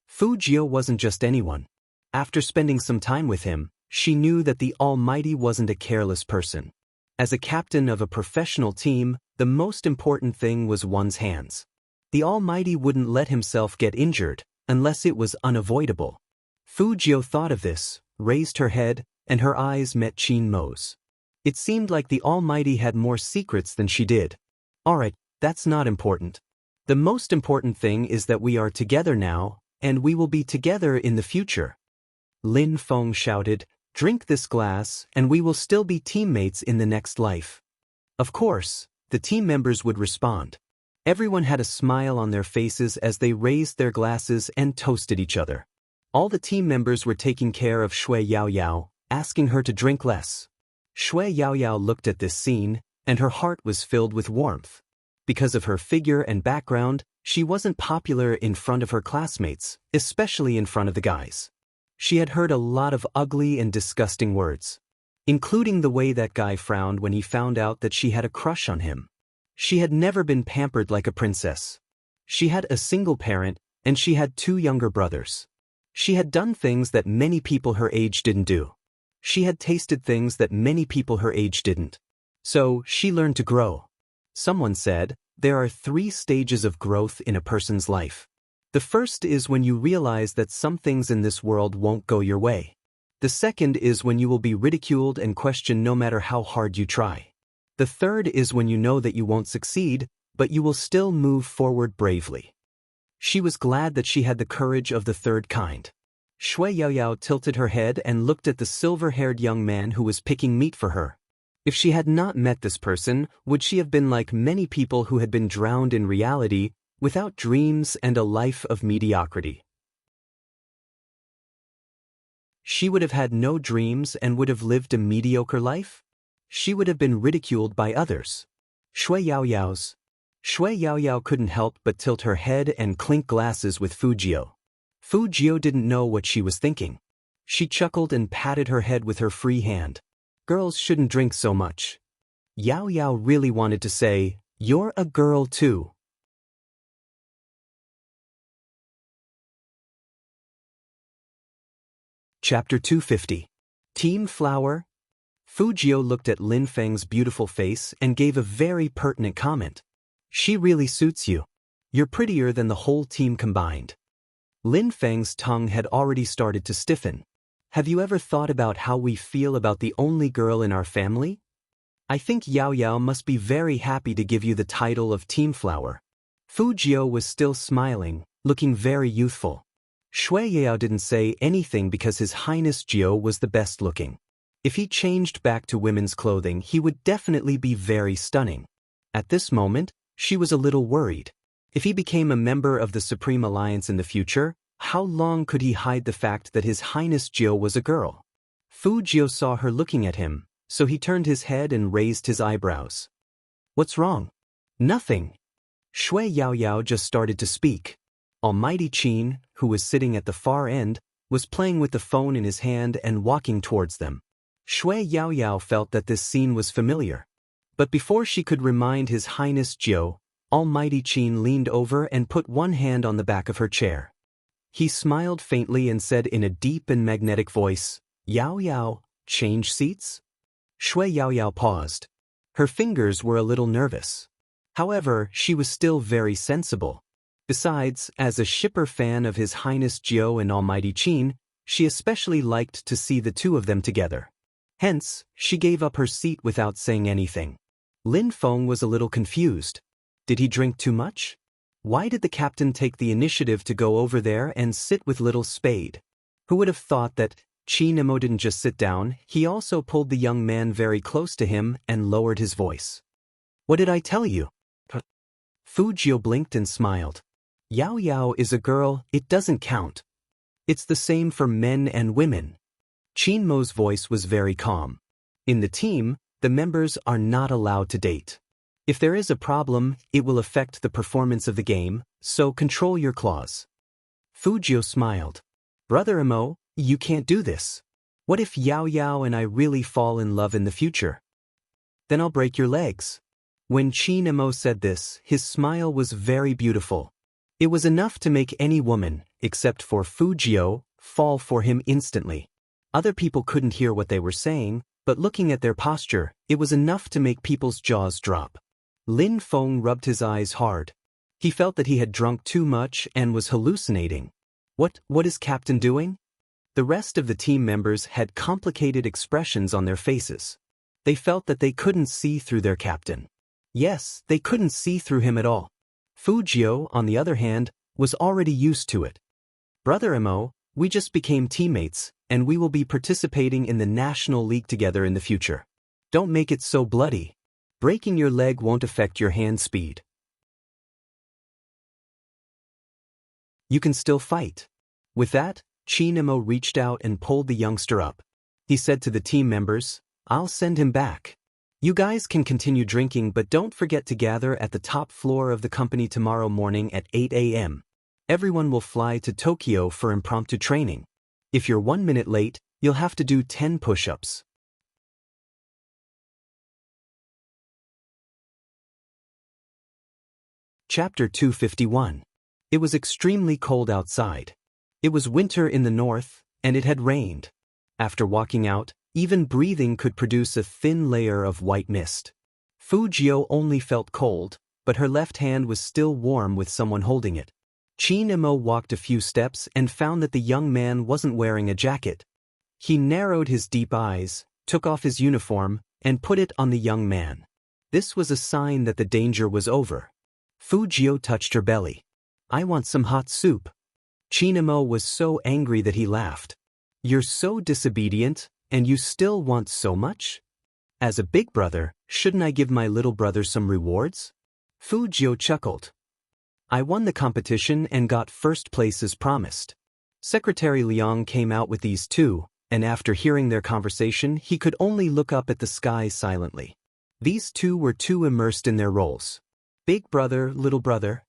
Fu Jio wasn't just anyone. After spending some time with him, she knew that the Almighty wasn't a careless person. As a captain of a professional team, the most important thing was one's hands. The Almighty wouldn't let himself get injured, unless it was unavoidable. Fu Jio thought of this, raised her head, and her eyes met Qin Mo's. It seemed like the Almighty had more secrets than she did. Alright, that's not important. The most important thing is that we are together now, and we will be together in the future. Lin Feng shouted, "Drink this glass, and we will still be teammates in the next life." Of course, the team members would respond. Everyone had a smile on their faces as they raised their glasses and toasted each other. All the team members were taking care of Shui Yao Yao, asking her to drink less. Shui Yao Yao looked at this scene, and her heart was filled with warmth. Because of her figure and background, she wasn't popular in front of her classmates, especially in front of the guys. She had heard a lot of ugly and disgusting words, including the way that guy frowned when he found out that she had a crush on him. She had never been pampered like a princess. She had a single parent, and she had 2 younger brothers. She had done things that many people her age didn't do. She had tasted things that many people her age didn't. So, she learned to grow. Someone said, there are 3 stages of growth in a person's life. The first is when you realize that some things in this world won't go your way. The second is when you will be ridiculed and questioned no matter how hard you try. The third is when you know that you won't succeed, but you will still move forward bravely. She was glad that she had the courage of the third kind. Shui Yao Yao tilted her head and looked at the silver-haired young man who was picking meat for her. If she had not met this person, would she have been like many people who had been drowned in reality, without dreams and a life of mediocrity? She would have had no dreams and would have lived a mediocre life? She would have been ridiculed by others. Shui Yao Yao couldn't help but tilt her head and clink glasses with Fu Jio. Fu Jio didn't know what she was thinking. She chuckled and patted her head with her free hand. Girls shouldn't drink so much. Yao Yao really wanted to say, "You're a girl too." Chapter 250. Team Flower. Fu Jio looked at Lin Feng's beautiful face and gave a very pertinent comment. "She really suits you. You're prettier than the whole team combined." Lin Feng's tongue had already started to stiffen. "Have you ever thought about how we feel about the only girl in our family? I think Yao Yao must be very happy to give you the title of Team Flower." Fu Jio was still smiling, looking very youthful. Shui Yao didn't say anything because His Highness Jio was the best looking. If he changed back to women's clothing, he would definitely be very stunning. At this moment, she was a little worried. If he became a member of the Supreme Alliance in the future, how long could he hide the fact that His Highness Jio was a girl? Fu Jio saw her looking at him, so he turned his head and raised his eyebrows. "What's wrong?" "Nothing." Shui Yao Yao just started to speak. Almighty Qin, who was sitting at the far end, was playing with the phone in his hand and walking towards them. Shui Yao Yao felt that this scene was familiar. But before she could remind His Highness Jio, Almighty Qin leaned over and put one hand on the back of her chair. He smiled faintly and said in a deep and magnetic voice, "Yao Yao, change seats?" Shui Yao Yao paused. Her fingers were a little nervous. However, she was still very sensible. Besides, as a shipper fan of His Highness Jio and Almighty Qin, she especially liked to see the 2 of them together. Hence, she gave up her seat without saying anything. Lin Feng was a little confused. Did he drink too much? Why did the captain take the initiative to go over there and sit with little Spade? Who would have thought that Chi Nemo didn't just sit down, he also pulled the young man very close to him and lowered his voice. "What did I tell you?" Fu Jio blinked and smiled. "Yao Yao is a girl, it doesn't count. It's the same for men and women." Qin Mo's voice was very calm. "In the team, the members are not allowed to date. If there is a problem, it will affect the performance of the game, so control your claws." Fujio smiled. Brother Imo, you can't do this. What if Yao Yao and I really fall in love in the future? Then I'll break your legs. When Chin Imo said this, his smile was very beautiful. It was enough to make any woman, except for Fujio, fall for him instantly. Other people couldn't hear what they were saying, but looking at their posture, it was enough to make people's jaws drop. Lin Feng rubbed his eyes hard. He felt that he had drunk too much and was hallucinating. What is Captain doing? The rest of the team members had complicated expressions on their faces. They felt that they couldn't see through their captain. Yes, they couldn't see through him at all. Fujio, on the other hand, was already used to it. Brother Imo, we just became teammates, and we will be participating in the National League together in the future. Don't make it so bloody. Breaking your leg won't affect your hand speed. You can still fight. With that, Chin Imo reached out and pulled the youngster up. He said to the team members, I'll send him back. You guys can continue drinking, but don't forget to gather at the top floor of the company tomorrow morning at 8 a.m. Everyone will fly to Tokyo for impromptu training. If you're 1 minute late, you'll have to do 10 push-ups. Chapter 251. It was extremely cold outside. It was winter in the north, and it had rained. After walking out, even breathing could produce a thin layer of white mist. Fujio only felt cold, but her left hand was still warm with someone holding it. Chin Imo walked a few steps and found that the young man wasn't wearing a jacket. He narrowed his deep eyes, took off his uniform, and put it on the young man. This was a sign that the danger was over. Fujio touched her belly. I want some hot soup. Chin Imo was so angry that he laughed. You're so disobedient, and you still want so much? As a big brother, shouldn't I give my little brother some rewards? Fujio chuckled. I won the competition and got first place as promised. Secretary Liang came out with these two, and after hearing their conversation, he could only look up at the sky silently. These two were too immersed in their roles. Big brother, little brother.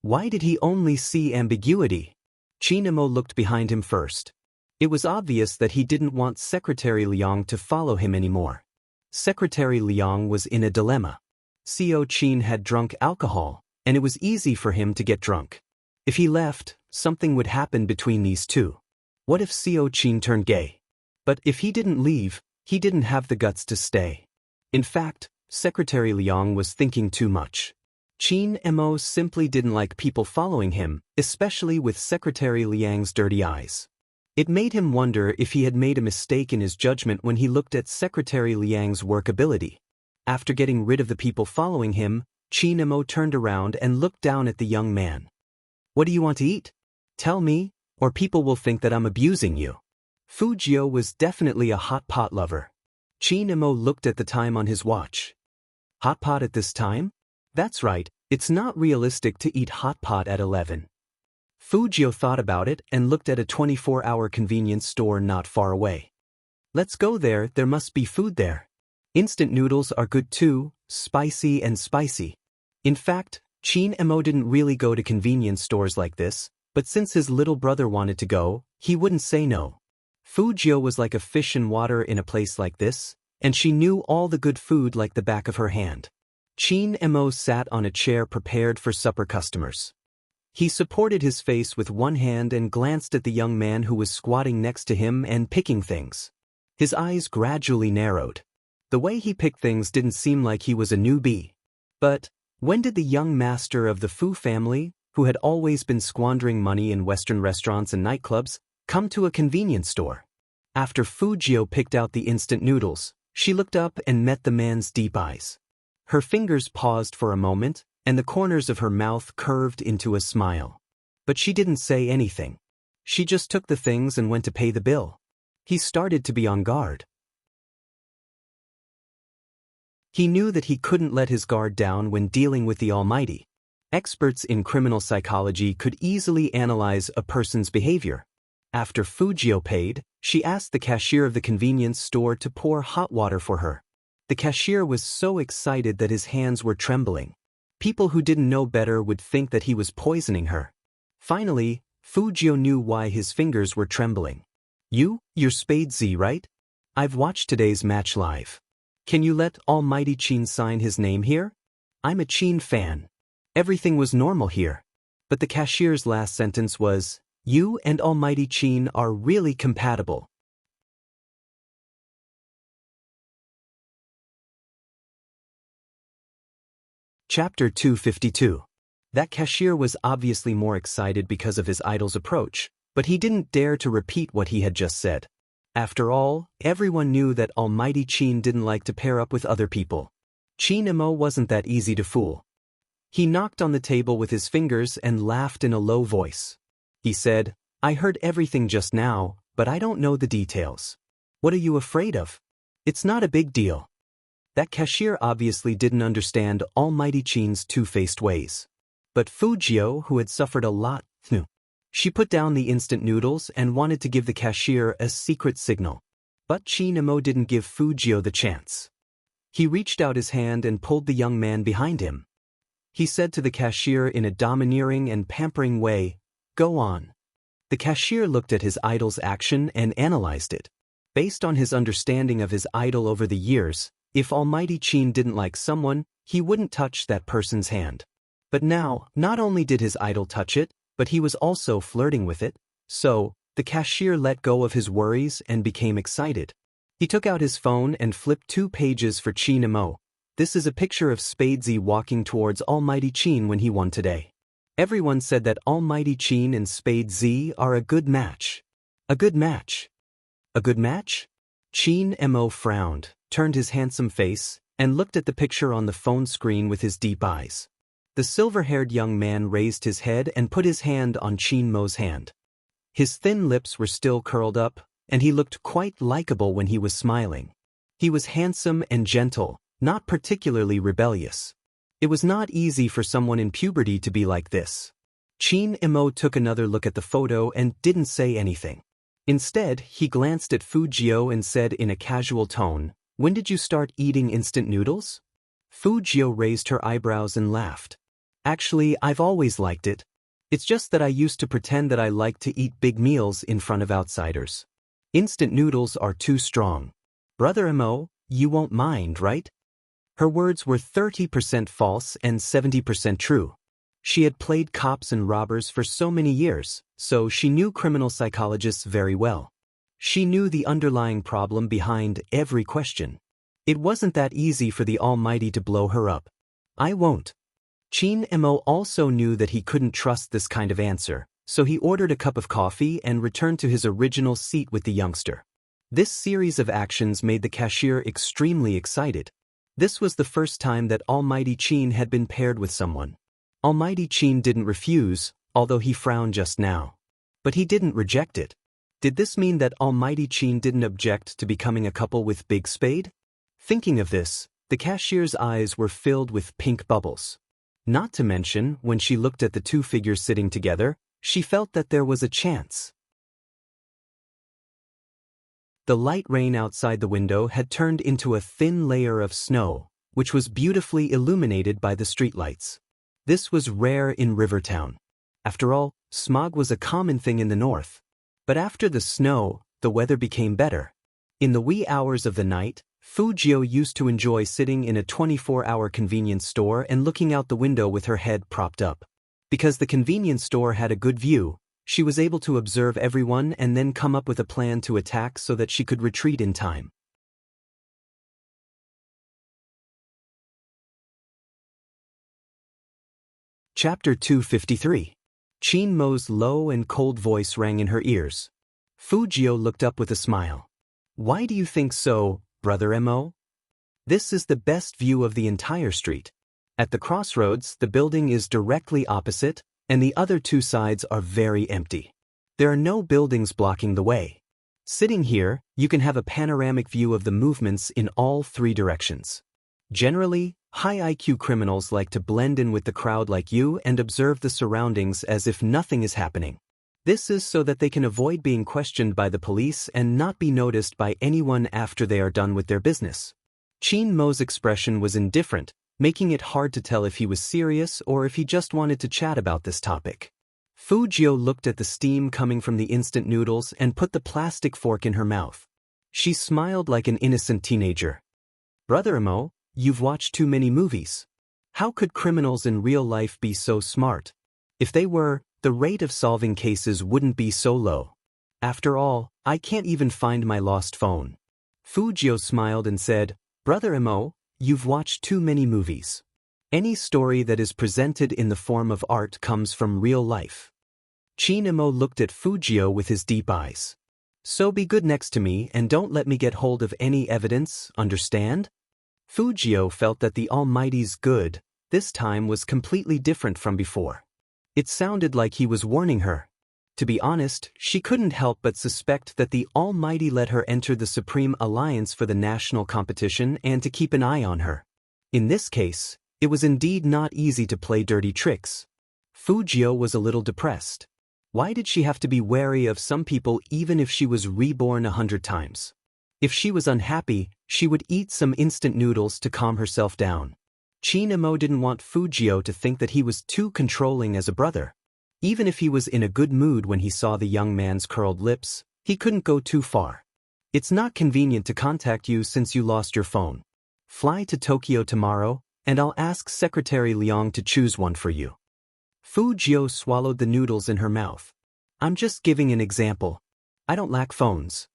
Why did he only see ambiguity? Chin Imo looked behind him first. It was obvious that he didn't want Secretary Liang to follow him anymore. Secretary Liang was in a dilemma. Seo Chin had drunk alcohol, and it was easy for him to get drunk. If he left, something would happen between these two. What if Seo Chin turned gay? But if he didn't leave, he didn't have the guts to stay. In fact, Secretary Liang was thinking too much. Chin Imo simply didn't like people following him, especially with Secretary Liang's dirty eyes. It made him wonder if he had made a mistake in his judgment when he looked at Secretary Liang's workability. After getting rid of the people following him, Chin Imo turned around and looked down at the young man. What do you want to eat? Tell me, or people will think that I'm abusing you. Fujio was definitely a hot pot lover. Chin Imo looked at the time on his watch. Hot pot at this time? That's right, it's not realistic to eat hot pot at 11. Fujio thought about it and looked at a 24-hour convenience store not far away. Let's go there must be food there. Instant noodles are good too, spicy and spicy. In fact, Chin Imo didn't really go to convenience stores like this, but since his little brother wanted to go, he wouldn't say no. Fujio was like a fish in water in a place like this, and she knew all the good food like the back of her hand. Chin Imo sat on a chair prepared for supper customers. He supported his face with one hand and glanced at the young man who was squatting next to him and picking things. His eyes gradually narrowed. The way he picked things didn't seem like he was a newbie. But when did the young master of the Fu family, who had always been squandering money in Western restaurants and nightclubs, come to a convenience store? After Fujio picked out the instant noodles, she looked up and met the man's deep eyes. Her fingers paused for a moment, and the corners of her mouth curved into a smile. But she didn't say anything. She just took the things and went to pay the bill. He started to be on guard. He knew that he couldn't let his guard down when dealing with the Almighty. Experts in criminal psychology could easily analyze a person's behavior. After Fujio paid, she asked the cashier of the convenience store to pour hot water for her. The cashier was so excited that his hands were trembling. People who didn't know better would think that he was poisoning her. Finally, Fujio knew why his fingers were trembling. You're Spade Z, right? I've watched today's match live. Can you let Almighty Chin sign his name here? I'm a Chin fan. Everything was normal here. But the cashier's last sentence was, you and Almighty Chin are really compatible. Chapter 252. That cashier was obviously more excited because of his idol's approach, but he didn't dare to repeat what he had just said. After all, everyone knew that Almighty Chin didn't like to pair up with other people. Chin Emo wasn't that easy to fool. He knocked on the table with his fingers and laughed in a low voice. He said, I heard everything just now, but I don't know the details. What are you afraid of? It's not a big deal. That cashier obviously didn't understand Almighty Chin's two-faced ways. But Fujio, who had suffered a lot, knew. She put down the instant noodles and wanted to give the cashier a secret signal. But Chin Emo didn't give Fujio the chance. He reached out his hand and pulled the young man behind him. He said to the cashier in a domineering and pampering way, go on. The cashier looked at his idol's action and analyzed it. Based on his understanding of his idol over the years, if Almighty Chin didn't like someone, he wouldn't touch that person's hand. But now, not only did his idol touch it, but he was also flirting with it, so the cashier let go of his worries and became excited. He took out his phone and flipped 2 pages for Chin Emo. This is a picture of Spade Z walking towards Almighty Chin when he won today. Everyone said that Almighty Chin and Spade Z are a good match. A good match. A good match? Chin Emo frowned, turned his handsome face, and looked at the picture on the phone screen with his deep eyes. The silver-haired young man raised his head and put his hand on Chin Mo's hand. His thin lips were still curled up, and he looked quite likable when he was smiling. He was handsome and gentle, not particularly rebellious. It was not easy for someone in puberty to be like this. Chin Emo took another look at the photo and didn't say anything. Instead, he glanced at Fujio and said in a casual tone, when did you start eating instant noodles? Fujio raised her eyebrows and laughed. Actually, I've always liked it. It's just that I used to pretend that I liked to eat big meals in front of outsiders. Instant noodles are too strong. Brother Emo, you won't mind, right? Her words were 30% false and 70% true. She had played cops and robbers for so many years, so she knew criminal psychologists very well. She knew the underlying problem behind every question. It wasn't that easy for the Almighty to blow her up. I won't. Chin Emo also knew that he couldn't trust this kind of answer, so he ordered a cup of coffee and returned to his original seat with the youngster. This series of actions made the cashier extremely excited. This was the first time that Almighty Chin had been paired with someone. Almighty Chin didn't refuse, although he frowned just now. But he didn't reject it. Did this mean that Almighty Chin didn't object to becoming a couple with Big Spade? Thinking of this, the cashier's eyes were filled with pink bubbles. Not to mention, when she looked at the 2 figures sitting together, she felt that there was a chance. The light rain outside the window had turned into a thin layer of snow, which was beautifully illuminated by the streetlights. This was rare in Rivertown. After all, smog was a common thing in the north. But after the snow, the weather became better. In the wee hours of the night, Fujio used to enjoy sitting in a 24-hour convenience store and looking out the window with her head propped up. Because the convenience store had a good view, she was able to observe everyone and then come up with a plan to attack so that she could retreat in time. Chapter 253. Chin Mo's low and cold voice rang in her ears. Fujio looked up with a smile. Why do you think so, Brother Emo? This is the best view of the entire street. At the crossroads, the building is directly opposite, and the other 2 sides are very empty. There are no buildings blocking the way. Sitting here, you can have a panoramic view of the movements in all 3 directions. Generally, high IQ criminals like to blend in with the crowd like you and observe the surroundings as if nothing is happening. This is so that they can avoid being questioned by the police and not be noticed by anyone after they are done with their business. Chin Mo's expression was indifferent, making it hard to tell if he was serious or if he just wanted to chat about this topic. Fujio looked at the steam coming from the instant noodles and put the plastic fork in her mouth. She smiled like an innocent teenager. Brother Imo, you've watched too many movies. How could criminals in real life be so smart? If they were, the rate of solving cases wouldn't be so low. After all, I can't even find my lost phone. Fujio smiled and said, Brother Imo, you've watched too many movies. Any story that is presented in the form of art comes from real life. Chin Imo looked at Fujio with his deep eyes. So be good next to me and don't let me get hold of any evidence, understand? Fujio felt that the Almighty's good, this time, was completely different from before. It sounded like he was warning her. To be honest, she couldn't help but suspect that the Almighty let her enter the Supreme Alliance for the national competition and to keep an eye on her. In this case, it was indeed not easy to play dirty tricks. Fujio was a little depressed. Why did she have to be wary of some people even if she was reborn 100 times? If she was unhappy, she would eat some instant noodles to calm herself down. Chin Imo didn't want Fujio to think that he was too controlling as a brother. Even if he was in a good mood when he saw the young man's curled lips, he couldn't go too far. It's not convenient to contact you since you lost your phone. Fly to Tokyo tomorrow, and I'll ask Secretary Liang to choose one for you. Fujio swallowed the noodles in her mouth. I'm just giving an example. I don't lack phones.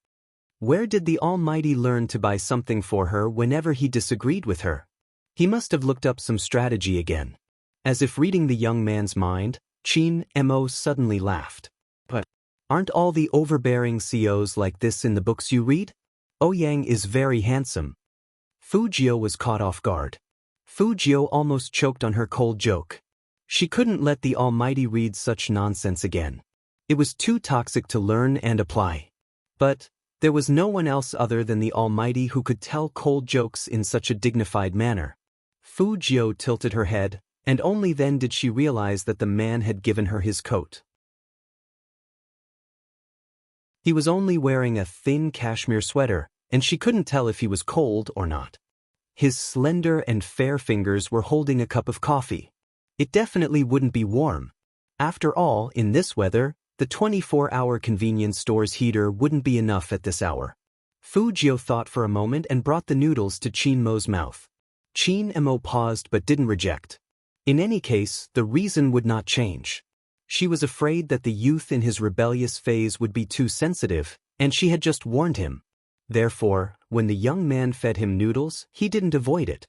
Where did the Almighty learn to buy something for her whenever he disagreed with her? He must have looked up some strategy again. As if reading the young man's mind, Chin Imo suddenly laughed. But aren't all the overbearing CEOs like this in the books you read? Ouyang is very handsome. Fujio was caught off guard. Fujio almost choked on her cold joke. She couldn't let the Almighty read such nonsense again. It was too toxic to learn and apply. But there was no one else other than the Almighty who could tell cold jokes in such a dignified manner. Fujio tilted her head, and only then did she realize that the man had given her his coat. He was only wearing a thin cashmere sweater, and she couldn't tell if he was cold or not. His slender and fair fingers were holding a cup of coffee. It definitely wouldn't be warm. After all, in this weather, the 24-hour convenience store's heater wouldn't be enough at this hour. Fujio thought for a moment and brought the noodles to Chin Imo's mouth. Chin Imo paused but didn't reject. In any case, the reason would not change. She was afraid that the youth in his rebellious phase would be too sensitive, and she had just warned him. Therefore, when the young man fed him noodles, he didn't avoid it.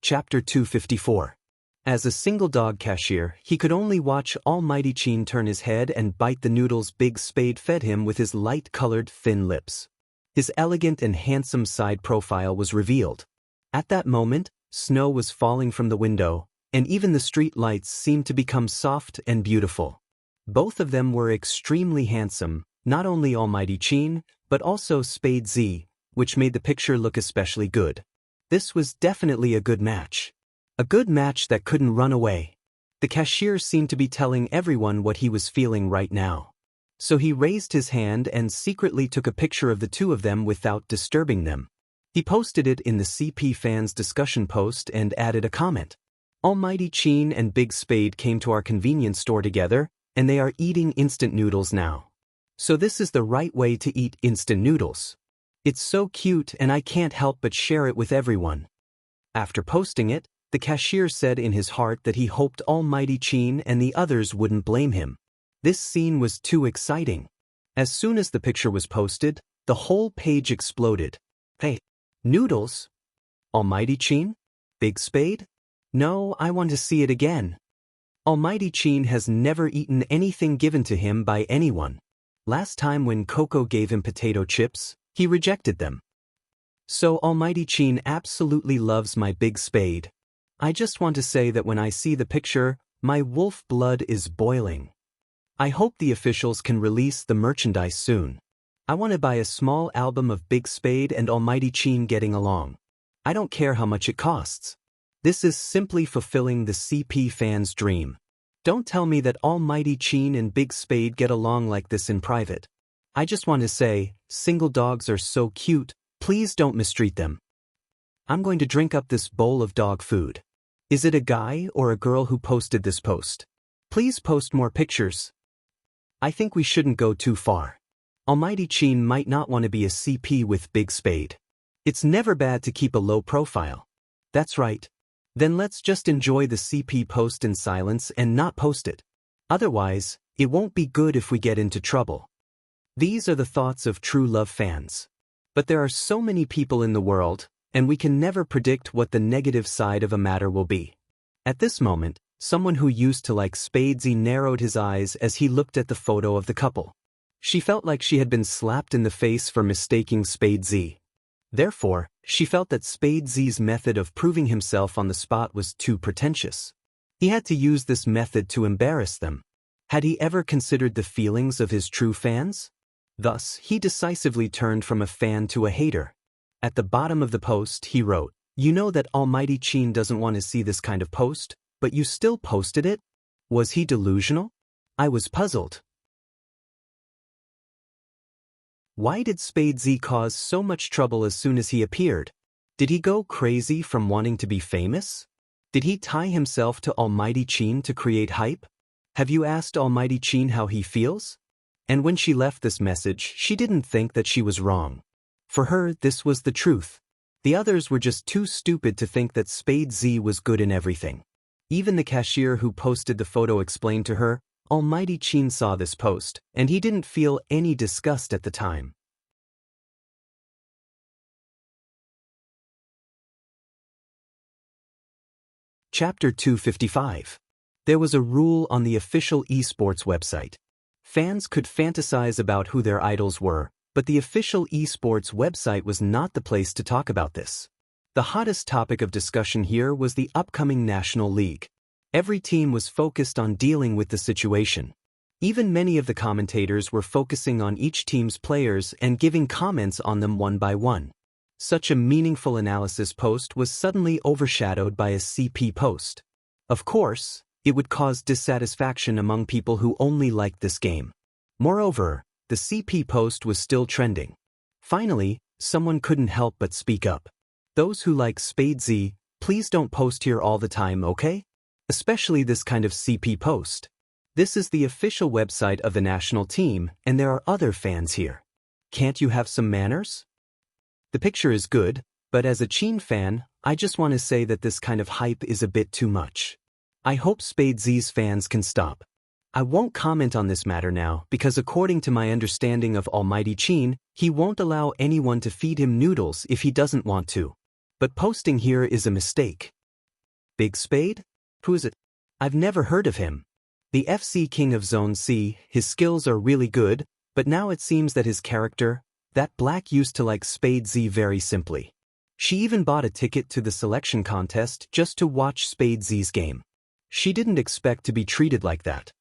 Chapter 254. As a single-dog cashier, he could only watch Almighty Chin turn his head and bite the noodles Big Spade fed him with his light-colored thin lips. His elegant and handsome side profile was revealed. At that moment, snow was falling from the window, and even the street lights seemed to become soft and beautiful. Both of them were extremely handsome, not only Almighty Chin, but also Spade Z, which made the picture look especially good. This was definitely a good match. A good match that couldn't run away. The cashier seemed to be telling everyone what he was feeling right now. So he raised his hand and secretly took a picture of the two of them without disturbing them. He posted it in the CP fans discussion post and added a comment. Almighty Chin and Big Spade came to our convenience store together, and they are eating instant noodles now. So this is the right way to eat instant noodles. It's so cute and I can't help but share it with everyone. After posting it, the cashier said in his heart that he hoped Almighty Chin and the others wouldn't blame him. This scene was too exciting. As soon as the picture was posted, the whole page exploded. Hey, noodles? Almighty Chin? Big Spade? No, I want to see it again. Almighty Chin has never eaten anything given to him by anyone. Last time when Coco gave him potato chips, he rejected them. So Almighty Chin absolutely loves my Big Spade. I just want to say that when I see the picture, my wolf blood is boiling. I hope the officials can release the merchandise soon. I want to buy a small album of Big Spade and Almighty Chin getting along. I don't care how much it costs. This is simply fulfilling the CP fans' dream. Don't tell me that Almighty Chin and Big Spade get along like this in private. I just want to say, single dogs are so cute, please don't mistreat them. I'm going to drink up this bowl of dog food. Is it a guy or a girl who posted this post? Please post more pictures. I think we shouldn't go too far. Almighty Chin might not want to be a CP with Big Spade. It's never bad to keep a low profile. That's right. Then let's just enjoy the CP post in silence and not post it. Otherwise, it won't be good if we get into trouble. These are the thoughts of true love fans. But there are so many people in the world, and we can never predict what the negative side of a matter will be. At this moment, someone who used to like Spadesy narrowed his eyes as he looked at the photo of the couple. She felt like she had been slapped in the face for mistaking Spadesy. Therefore, she felt that Spadesy's method of proving himself on the spot was too pretentious. He had to use this method to embarrass them. Had he ever considered the feelings of his true fans? Thus, he decisively turned from a fan to a hater. At the bottom of the post, he wrote, "You know that Almighty Chin doesn't want to see this kind of post, but you still posted it? Was he delusional? I was puzzled. Why did Spadesy cause so much trouble as soon as he appeared? Did he go crazy from wanting to be famous? Did he tie himself to Almighty Chin to create hype? Have you asked Almighty Chin how he feels?" And when she left this message, she didn't think that she was wrong. For her, this was the truth. The others were just too stupid to think that Spadesy was good in everything. Even the cashier who posted the photo explained to her, Almighty Chin saw this post, and he didn't feel any disgust at the time. Chapter 255. There was a rule on the official esports website. Fans could fantasize about who their idols were, but the official esports website was not the place to talk about this. The hottest topic of discussion here was the upcoming National League. Every team was focused on dealing with the situation. Even many of the commentators were focusing on each team's players and giving comments on them one by one. Such a meaningful analysis post was suddenly overshadowed by a CP post. Of course, it would cause dissatisfaction among people who only liked this game. Moreover, the CP post was still trending. Finally, someone couldn't help but speak up. Those who like Spadesy, please don't post here all the time, okay? Especially this kind of CP post. This is the official website of the national team, and there are other fans here. Can't you have some manners? The picture is good, but as a Chin fan, I just want to say that this kind of hype is a bit too much. I hope Spadesy's fans can stop. I won't comment on this matter now because according to my understanding of Almighty Chin, he won't allow anyone to feed him noodles if he doesn't want to. But posting here is a mistake. Big Spade? Who is it? I've never heard of him. The FC King of Zone C, his skills are really good, but now it seems that his character, that Black used to like Spadesy very simply. She even bought a ticket to the selection contest just to watch Spadesy's game. She didn't expect to be treated like that.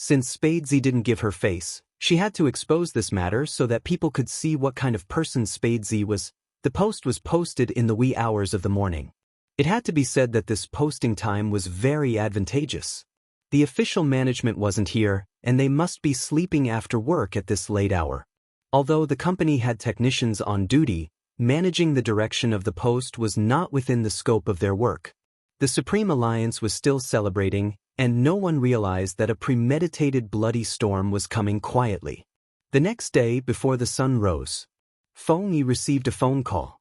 Since Spadesy didn't give her face, she had to expose this matter so that people could see what kind of person Spadesy was. The post was posted in the wee hours of the morning. It had to be said that this posting time was very advantageous. The official management wasn't here, and they must be sleeping after work at this late hour. Although the company had technicians on duty, managing the direction of the post was not within the scope of their work. The Supreme Alliance was still celebrating, and no one realized that a premeditated bloody storm was coming quietly. The next day, before the sun rose, Feng Yi received a phone call.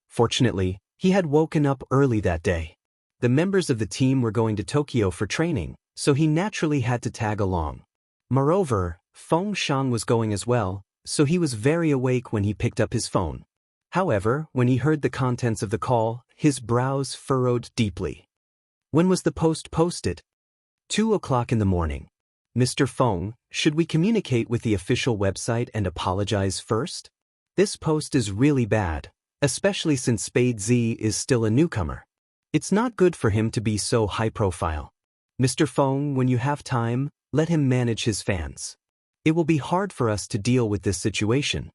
Fortunately, he had woken up early that day. The members of the team were going to Tokyo for training, so he naturally had to tag along. Moreover, Feng Shang was going as well, so he was very awake when he picked up his phone. However, when he heard the contents of the call, his brows furrowed deeply. When was the post posted? 2 o'clock in the morning. Mr. Feng, should we communicate with the official website and apologize first? This post is really bad, especially since Spadesy is still a newcomer. It's not good for him to be so high profile. Mr. Feng, when you have time, let him manage his fans. It will be hard for us to deal with this situation.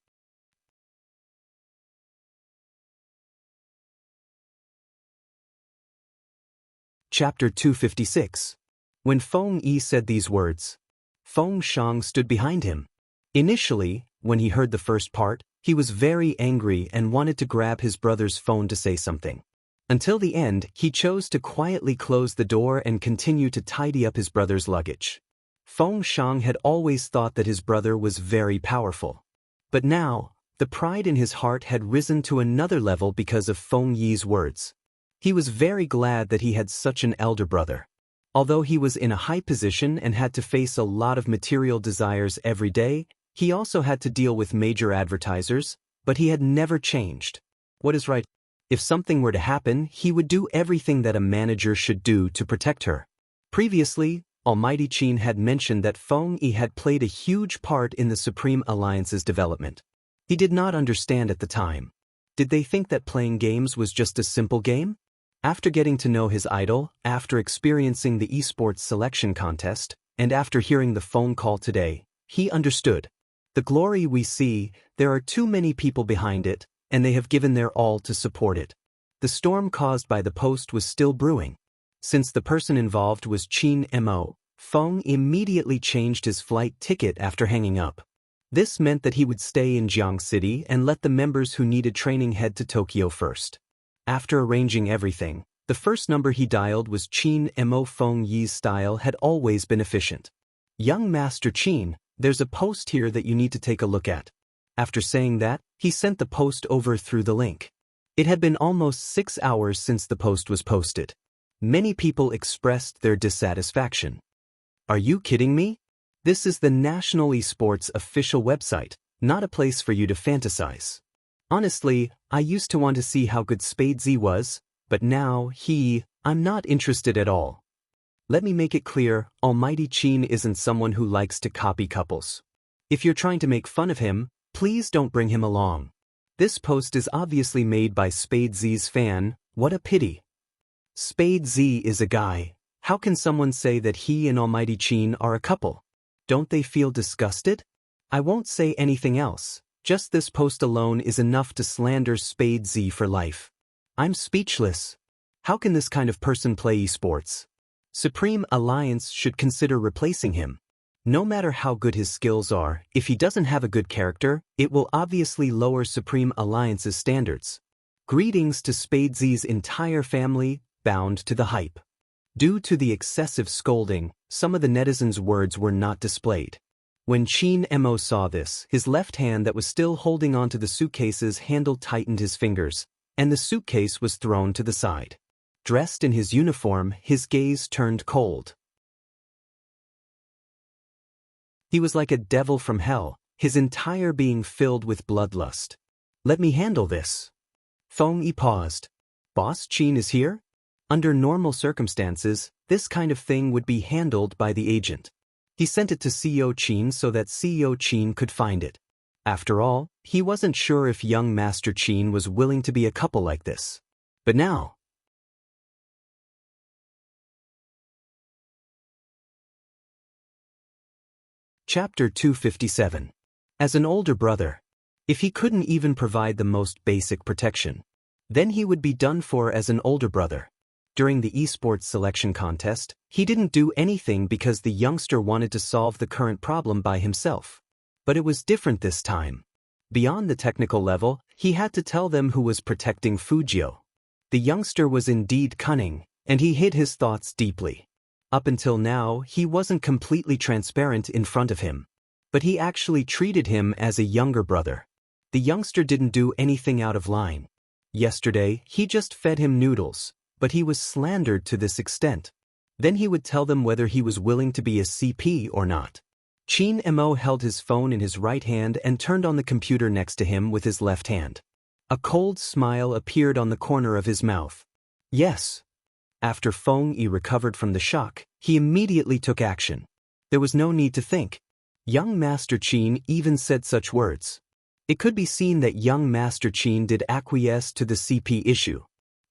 Chapter 256. When Feng Yi said these words, Feng Shang stood behind him. Initially, when he heard the first part, he was very angry and wanted to grab his brother's phone to say something. Until the end, he chose to quietly close the door and continue to tidy up his brother's luggage. Feng Shang had always thought that his brother was very powerful. But now, the pride in his heart had risen to another level because of Feng Yi's words. He was very glad that he had such an elder brother. Although he was in a high position and had to face a lot of material desires every day, he also had to deal with major advertisers, but he had never changed. What is right? If something were to happen, he would do everything that a manager should do to protect her. Previously, Almighty Qin had mentioned that Feng Yi had played a huge part in the Supreme Alliance's development. He did not understand at the time. Did they think that playing games was just a simple game? After getting to know his idol, after experiencing the esports selection contest, and after hearing the phone call today, he understood. The glory we see, there are too many people behind it, and they have given their all to support it. The storm caused by the post was still brewing. Since the person involved was Qin Mo, Feng immediately changed his flight ticket after hanging up. This meant that he would stay in Jiang City and let the members who needed training head to Tokyo first. After arranging everything, the first number he dialed was Qin Mo. Feng Yi's style had always been efficient. Young Master Qin, there's a post here that you need to take a look at. After saying that, he sent the post over through the link. It had been almost 6 hours since the post was posted. Many people expressed their dissatisfaction. Are you kidding me? This is the National Esports official website, not a place for you to fantasize. Honestly, I used to want to see how good Spadesy was, but now I'm not interested at all. Let me make it clear, Almighty Qin isn't someone who likes to copy couples. If you're trying to make fun of him, please don't bring him along. This post is obviously made by Spadesy's fan. What a pity. Spadesy is a guy. How can someone say that he and Almighty Qin are a couple? Don't they feel disgusted? I won't say anything else. Just this post alone is enough to slander Spadesy for life. I'm speechless. How can this kind of person play esports? Supreme Alliance should consider replacing him. No matter how good his skills are, if he doesn't have a good character, it will obviously lower Supreme Alliance's standards. Greetings to Spadesy's entire family, bound to the hype. Due to the excessive scolding, some of the netizens' words were not displayed. When Qin Mo saw this, his left hand that was still holding onto the suitcase's handle tightened his fingers, and the suitcase was thrown to the side. Dressed in his uniform, his gaze turned cold. He was like a devil from hell, his entire being filled with bloodlust. Let me handle this. Feng Yi paused. Boss Qin is here? Under normal circumstances, this kind of thing would be handled by the agent. He sent it to CEO Qin so that CEO Qin could find it. After all, he wasn't sure if young Master Qin was willing to be a couple like this. But now... Chapter 257. As an older brother, if he couldn't even provide the most basic protection, then he would be done for as an older brother. During the esports selection contest, he didn't do anything because the youngster wanted to solve the current problem by himself. But it was different this time. Beyond the technical level, he had to tell them who was protecting Fujio. The youngster was indeed cunning, and he hid his thoughts deeply. Up until now, he wasn't completely transparent in front of him. But he actually treated him as a younger brother. The youngster didn't do anything out of line. Yesterday, he just fed him noodles, but he was slandered to this extent. Then he would tell them whether he was willing to be a CP or not. Qin Mo held his phone in his right hand and turned on the computer next to him with his left hand. A cold smile appeared on the corner of his mouth. Yes. After Feng Yi recovered from the shock, he immediately took action. There was no need to think. Young Master Qin even said such words. It could be seen that young Master Qin did acquiesce to the CP issue.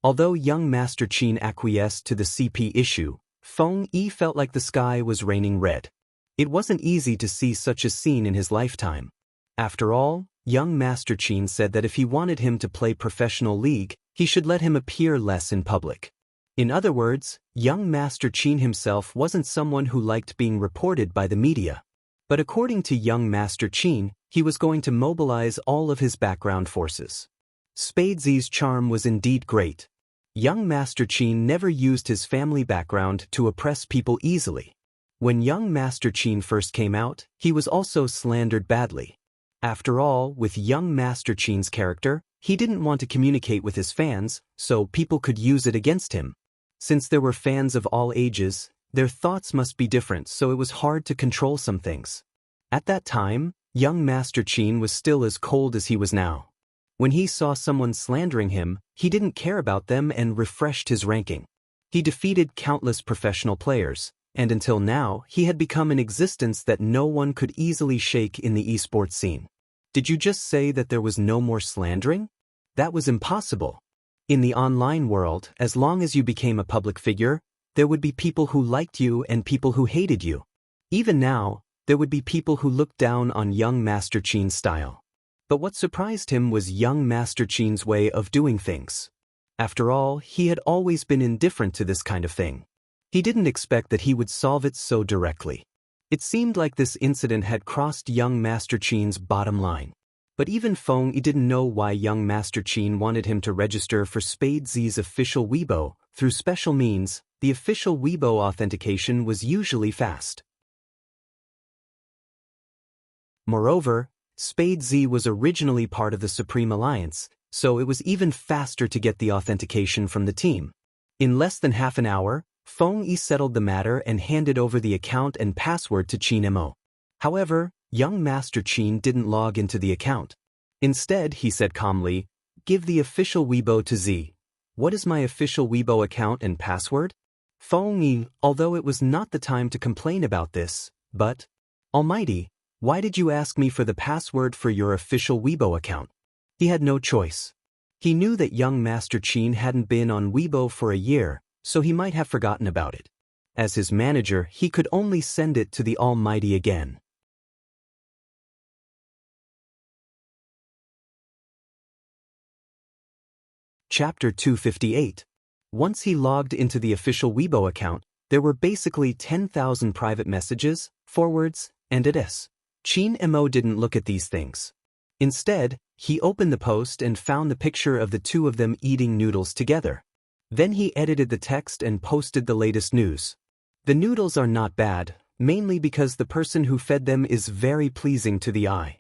Although young Master Qin acquiesced to the CP issue, Feng Yi felt like the sky was raining red. It wasn't easy to see such a scene in his lifetime. After all, young Master Qin said that if he wanted him to play professional league, he should let him appear less in public. In other words, young Master Qin himself wasn't someone who liked being reported by the media. But according to young Master Qin, he was going to mobilize all of his background forces. Spadesy's charm was indeed great. Young Master Qin never used his family background to oppress people easily. When young Master Qin first came out, he was also slandered badly. After all, with young Master Qin's character, he didn't want to communicate with his fans, so people could use it against him. Since there were fans of all ages, their thoughts must be different, so it was hard to control some things. At that time, young Master Qin was still as cold as he was now. When he saw someone slandering him, he didn't care about them and refreshed his ranking. He defeated countless professional players, and until now, he had become an existence that no one could easily shake in the esports scene. Did you just say that there was no more slandering? That was impossible. In the online world, as long as you became a public figure, there would be people who liked you and people who hated you. Even now, there would be people who looked down on young Master Qin's style. But what surprised him was young Master Qin's way of doing things. After all, he had always been indifferent to this kind of thing. He didn't expect that he would solve it so directly. It seemed like this incident had crossed young Master Qin's bottom line. But even Feng Yi didn't know why young Master Qin wanted him to register for Spade Z's official Weibo. Through special means, the official Weibo authentication was usually fast. Moreover, Spade Z was originally part of the Supreme Alliance, so it was even faster to get the authentication from the team. In less than half an hour, Feng Yi settled the matter and handed over the account and password to Qin Mo. However, young Master Qin didn't log into the account. Instead, he said calmly, "Give the official Weibo to Z." "What is my official Weibo account and password?" Feng Yi, although it was not the time to complain about this, but, "Almighty, why did you ask me for the password for your official Weibo account?" He had no choice. He knew that young Master Qin hadn't been on Weibo for a year, so he might have forgotten about it. As his manager, he could only send it to the Almighty again. Chapter 258. Once he logged into the official Weibo account, there were basically 10,000 private messages, forwards, and ads. Qin Mo didn't look at these things. Instead, he opened the post and found the picture of the two of them eating noodles together. Then he edited the text and posted the latest news. The noodles are not bad, mainly because the person who fed them is very pleasing to the eye.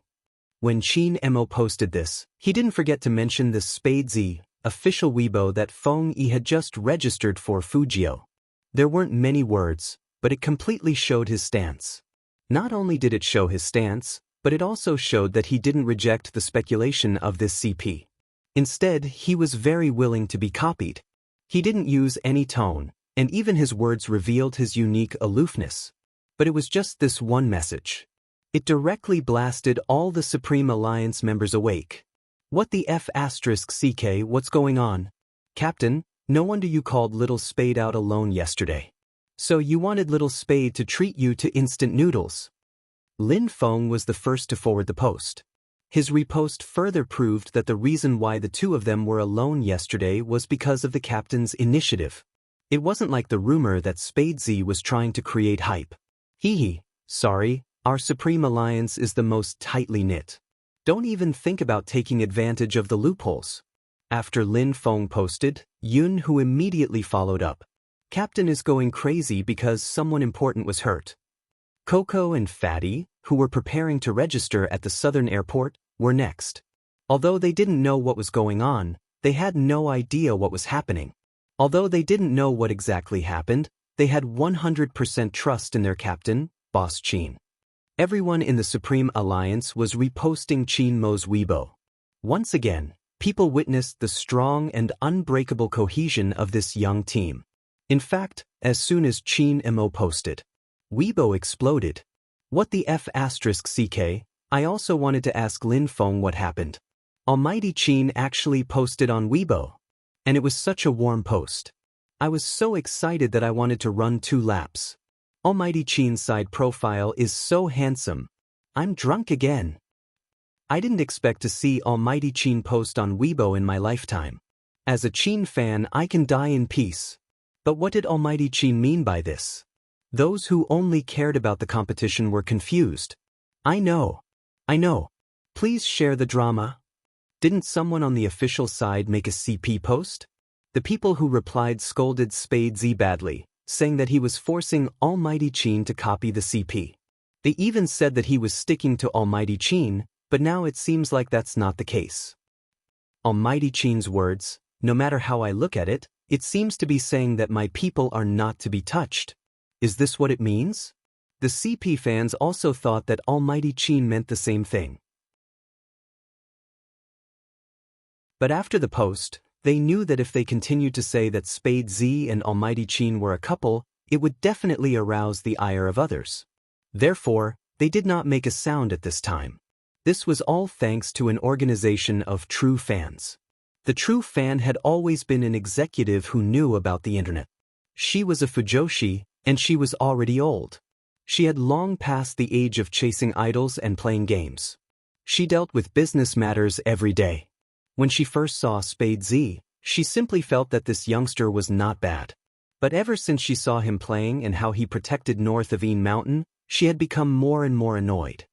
When Qin Mo posted this, he didn't forget to mention the Spade Z official Weibo that Feng Yi had just registered for Fujio. There weren't many words, but it completely showed his stance. Not only did it show his stance, but it also showed that he didn't reject the speculation of this CP. Instead, he was very willing to be copied. He didn't use any tone, and even his words revealed his unique aloofness. But it was just this one message. It directly blasted all the Supreme Alliance members awake. "What the F***CK, what's going on? Captain, no wonder you called Little Spade out alone yesterday. So you wanted Little Spade to treat you to instant noodles." Lin Feng was the first to forward the post. His repost further proved that the reason why the two of them were alone yesterday was because of the captain's initiative. It wasn't like the rumor that Spade Z was trying to create hype. Sorry, our Supreme Alliance is the most tightly knit. Don't even think about taking advantage of the loopholes. After Lin Feng posted, Yun Hu immediately followed up. "Captain is going crazy because someone important was hurt." Coco and Fatty, who were preparing to register at the southern airport, were next. Although they didn't know what was going on, they had no idea what was happening. Although they didn't know what exactly happened, they had 100% trust in their captain, Boss Qin. Everyone in the Supreme Alliance was reposting Qin Mo's Weibo. Once again, people witnessed the strong and unbreakable cohesion of this young team. In fact, as soon as Qin Mo posted, Weibo exploded. "What the F***CK, I also wanted to ask Lin Feng what happened. Almighty Qin actually posted on Weibo. And it was such a warm post. I was so excited that I wanted to run 2 laps. Almighty Qin's side profile is so handsome. I'm drunk again. I didn't expect to see Almighty Qin post on Weibo in my lifetime. As a Qin fan, I can die in peace. But what did Almighty Qin mean by this?" Those who only cared about the competition were confused. I know. Please share the drama. Didn't someone on the official side make a CP post? The people who replied scolded Spade Z badly, saying that he was forcing Almighty Chin to copy the CP. They even said that he was sticking to Almighty Chin, but now it seems like that's not the case. Almighty Chin's words, no matter how I look at it, it seems to be saying that my people are not to be touched. Is this what it means? The CP fans also thought that Almighty Chin meant the same thing. But after the post, they knew that if they continued to say that Spade Z and Almighty Chin were a couple, it would definitely arouse the ire of others. Therefore, they did not make a sound at this time. This was all thanks to an organization of true fans. The true fan had always been an executive who knew about the internet. She was a fujoshi, and she was already old. She had long passed the age of chasing idols and playing games. She dealt with business matters every day. When she first saw Spade Z, she simply felt that this youngster was not bad. But ever since she saw him playing and how he protected north of Een Mountain, she had become more and more annoyed.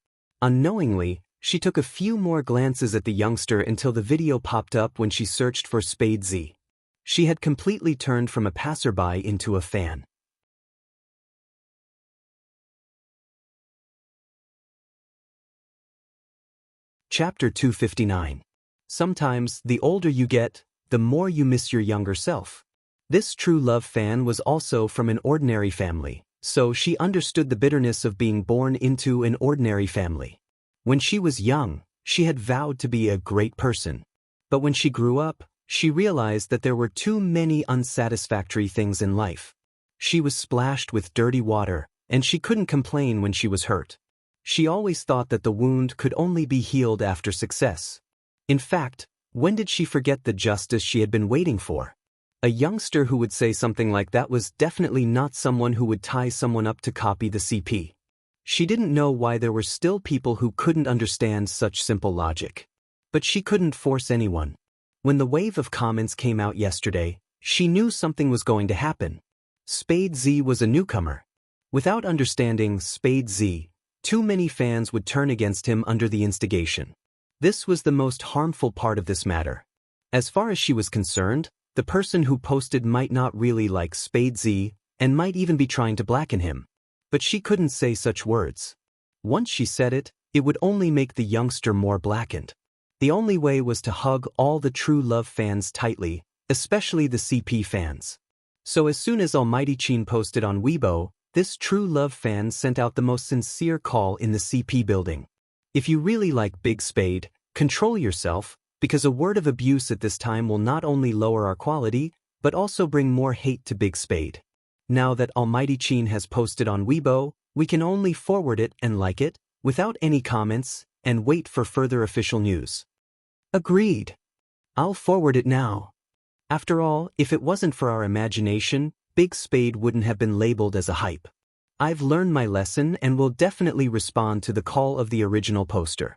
Unknowingly, she took a few more glances at the youngster until the video popped up when she searched for Spade Z. She had completely turned from a passerby into a fan. Chapter 259. Sometimes, the older you get, the more you miss your younger self. This true love fan was also from an ordinary family, so she understood the bitterness of being born into an ordinary family. When she was young, she had vowed to be a great person. But when she grew up, she realized that there were too many unsatisfactory things in life. She was splashed with dirty water, and she couldn't complain when she was hurt. She always thought that the wound could only be healed after success. In fact, when did she forget the justice she had been waiting for? A youngster who would say something like that was definitely not someone who would tie someone up to copy the CP. She didn't know why there were still people who couldn't understand such simple logic. But she couldn't force anyone. When the wave of comments came out yesterday, she knew something was going to happen. Spade Z was a newcomer. Without understanding Spade Z, too many fans would turn against him under the instigation. This was the most harmful part of this matter. As far as she was concerned, the person who posted might not really like Spade Z and might even be trying to blacken him. But she couldn't say such words. Once she said it, it would only make the youngster more blackened. The only way was to hug all the true love fans tightly, especially the CP fans. So as soon as Almighty Chin posted on Weibo, this true love fan sent out the most sincere call in the CP building. If you really like Big Spade, control yourself, because a word of abuse at this time will not only lower our quality, but also bring more hate to Big Spade. Now that Almighty Chin has posted on Weibo, we can only forward it and like it, without any comments, and wait for further official news. Agreed. I'll forward it now. After all, if it wasn't for our imagination, Big Spade wouldn't have been labeled as a hype. I've learned my lesson and will definitely respond to the call of the original poster.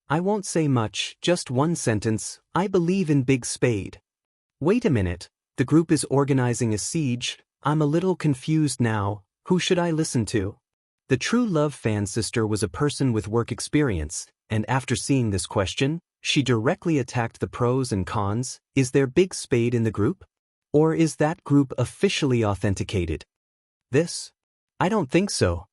I won't say much, just one sentence: I believe in Big Spade. Wait a minute, the group is organizing a siege. I'm a little confused now. Who should I listen to? The true love fan sister was a person with work experience, and after seeing this question, she directly attacked the pros and cons. Is there Big Spade in the group? Or is that group officially authenticated? This? I don't think so.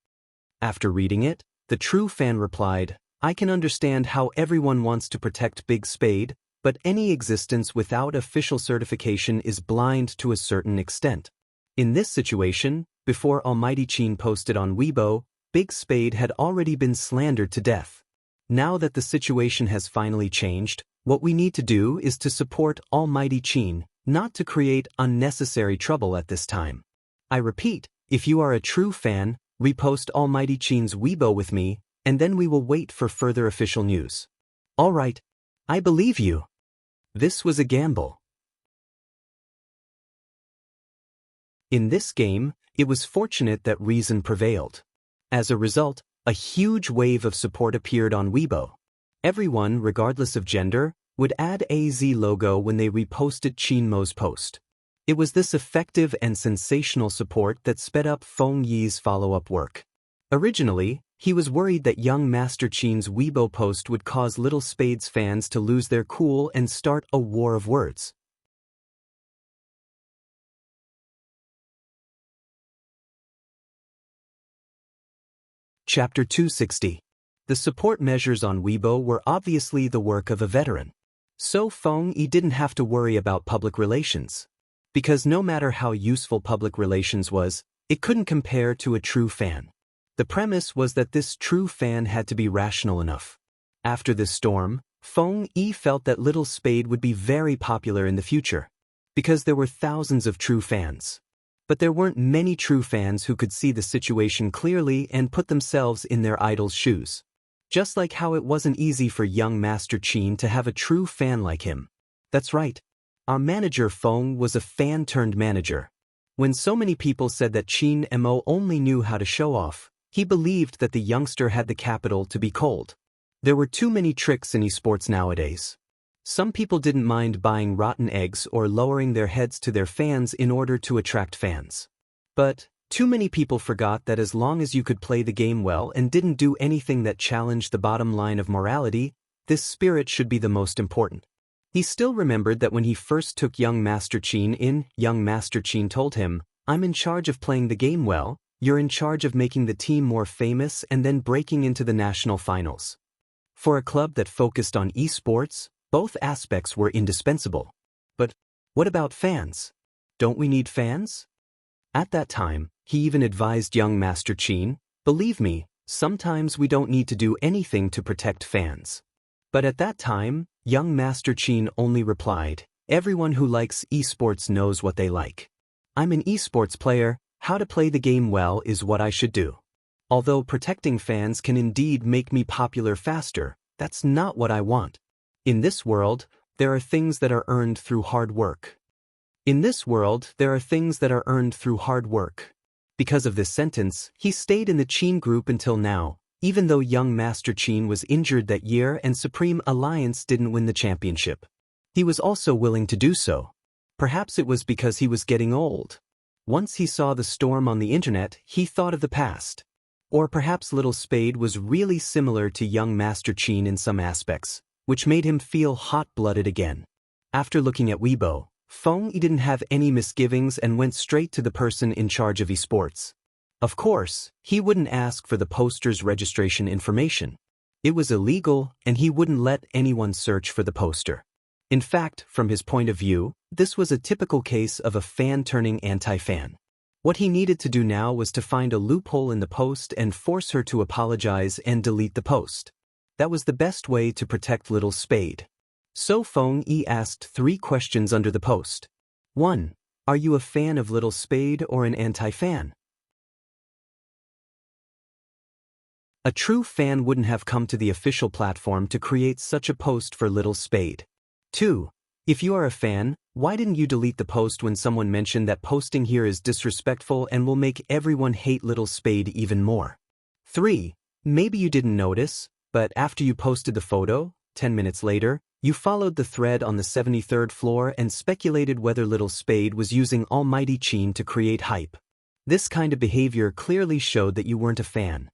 After reading it, the true fan replied, I can understand how everyone wants to protect Big Spade, but any existence without official certification is blind to a certain extent. In this situation, before Almighty Chin posted on Weibo, Big Spade had already been slandered to death. Now that the situation has finally changed, what we need to do is to support Almighty Chin, not to create unnecessary trouble at this time. I repeat, if you are a true fan, repost Almighty Chin's Weibo with me, and then we will wait for further official news. Alright, I believe you. This was a gamble. In this game, it was fortunate that reason prevailed. As a result, a huge wave of support appeared on Weibo. Everyone, regardless of gender, would add AZ logo when they reposted Chinmo's post. It was this effective and sensational support that sped up Feng Yi's follow-up work. Originally, he was worried that young Master Chin's Weibo post would cause Little Spade's fans to lose their cool and start a war of words. Chapter 260. The support measures on Weibo were obviously the work of a veteran. So Feng Yi didn't have to worry about public relations. Because no matter how useful public relations was, it couldn't compare to a true fan. The premise was that this true fan had to be rational enough. After this storm, Feng Yi felt that Little Spade would be very popular in the future. Because there were thousands of true fans. But there weren't many true fans who could see the situation clearly and put themselves in their idol's shoes. Just like how it wasn't easy for young Master Qin to have a true fan like him. That's right. Our manager Feng was a fan-turned-manager. When so many people said that Qin Mo only knew how to show off, he believed that the youngster had the capital to be cold. There were too many tricks in esports nowadays. Some people didn't mind buying rotten eggs or lowering their heads to their fans in order to attract fans. But too many people forgot that as long as you could play the game well and didn't do anything that challenged the bottom line of morality, this spirit should be the most important. He still remembered that when he first took young Master Qin in, young Master Qin told him, "I'm in charge of playing the game well, you're in charge of making the team more famous and then breaking into the national finals." For a club that focused on esports, both aspects were indispensable. But what about fans? Don't we need fans? At that time, he even advised young Master Qin, "Believe me, sometimes we don't need to do anything to protect fans." But at that time, young Master Qin only replied, "Everyone who likes esports knows what they like. I'm an esports player, how to play the game well is what I should do. Although protecting fans can indeed make me popular faster, that's not what I want. In this world, there are things that are earned through hard work. Because of this sentence, he stayed in the Qin group until now, even though young Master Qin was injured that year and Supreme Alliance didn't win the championship. He was also willing to do so. Perhaps it was because he was getting old. Once he saw the storm on the internet, he thought of the past. Or perhaps Little Spade was really similar to young Master Qin in some aspects, which made him feel hot-blooded again. After looking at Weibo, Feng Yi didn't have any misgivings and went straight to the person in charge of esports. Of course, he wouldn't ask for the poster's registration information. It was illegal, and he wouldn't let anyone search for the poster. In fact, from his point of view, this was a typical case of a fan turning anti-fan. What he needed to do now was to find a loophole in the post and force her to apologize and delete the post. That was the best way to protect Little Spade. So Feng Yi asked 3 questions under the post. 1. Are you a fan of Little Spade or an anti-fan? A true fan wouldn't have come to the official platform to create such a post for Little Spade. 2. If you are a fan, why didn't you delete the post when someone mentioned that posting here is disrespectful and will make everyone hate Little Spade even more? 3. Maybe you didn't notice, but after you posted the photo, 10 minutes later, you followed the thread on the 73rd floor and speculated whether Little Spade was using Almighty Qin to create hype. This kind of behavior clearly showed that you weren't a fan.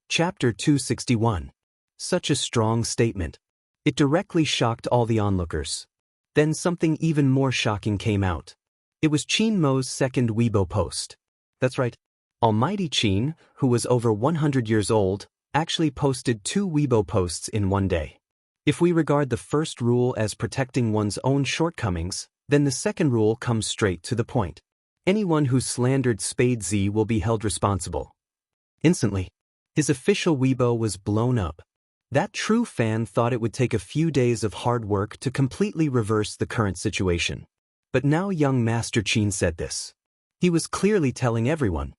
Chapter 261. Such a strong statement. It directly shocked all the onlookers. Then something even more shocking came out. It was Qin Mo's second Weibo post. That's right. Almighty Qin, who was over 100 years old, actually posted 2 Weibo posts in one day. If we regard the first rule as protecting one's own shortcomings, then the second rule comes straight to the point. Anyone who slandered Spade Z will be held responsible. Instantly, his official Weibo was blown up. That true fan thought it would take a few days of hard work to completely reverse the current situation. But now young Master Qin said this. He was clearly telling everyone,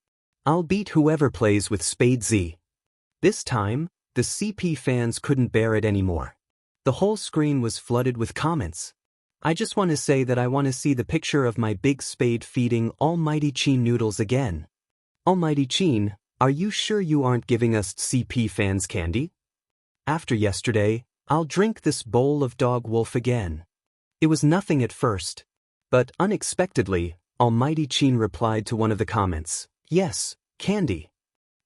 "I'll beat whoever plays with Spade Z." This time, the CP fans couldn't bear it anymore. The whole screen was flooded with comments. "I just want to say that I want to see the picture of my big spade feeding Almighty Qin noodles again. Almighty Qin, are you sure you aren't giving us CP fans candy? After yesterday, I'll drink this bowl of dog wolf again." It was nothing at first. But unexpectedly, Almighty Qin replied to one of the comments, "Yes, candy."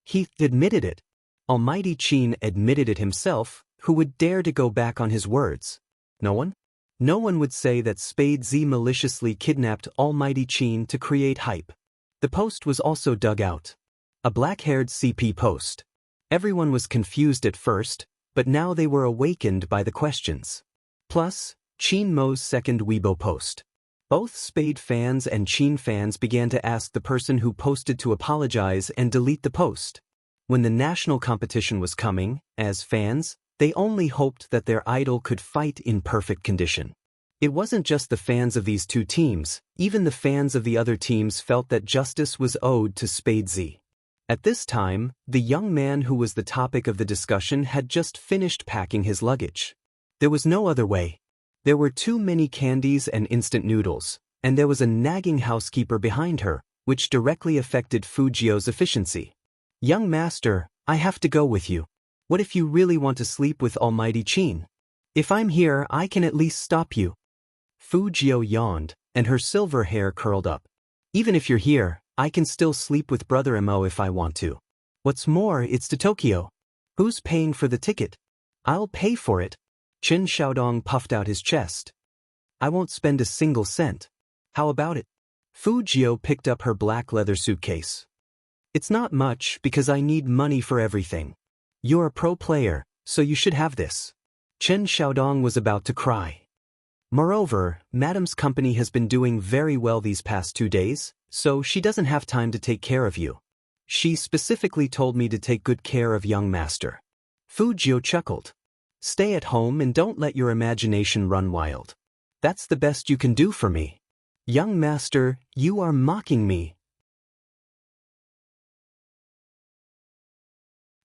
He admitted it. Almighty Qin admitted it himself. Who would dare to go back on his words? No one? No one would say that Spade Z maliciously kidnapped Almighty Chin to create hype. The post was also dug out. A black-haired CP post. Everyone was confused at first, but now they were awakened by the questions. Plus, Chin Mo's second Weibo post. Both Spade fans and Chin fans began to ask the person who posted to apologize and delete the post. When the national competition was coming, as fans, they only hoped that their idol could fight in perfect condition. It wasn't just the fans of these two teams, even the fans of the other teams felt that justice was owed to Spade Z. At this time, the young man who was the topic of the discussion had just finished packing his luggage. There was no other way. There were too many candies and instant noodles, and there was a nagging housekeeper behind her, which directly affected Fujio's efficiency. Young master, I have to go with you. What if you really want to sleep with Almighty Chin? If I'm here, I can at least stop you. Fujio yawned, and her silver hair curled up. Even if you're here, I can still sleep with Brother Mo if I want to. What's more, it's to Tokyo. Who's paying for the ticket? I'll pay for it. Chen Xiaodong puffed out his chest. I won't spend a single cent. How about it? Fujio picked up her black leather suitcase. It's not much because I need money for everything. You're a pro player, so you should have this. Chen Xiaodong was about to cry. Moreover, Madam's company has been doing very well these past 2 days, so she doesn't have time to take care of you. She specifically told me to take good care of young master. Fujio chuckled. Stay at home and don't let your imagination run wild. That's the best you can do for me. Young master, you are mocking me.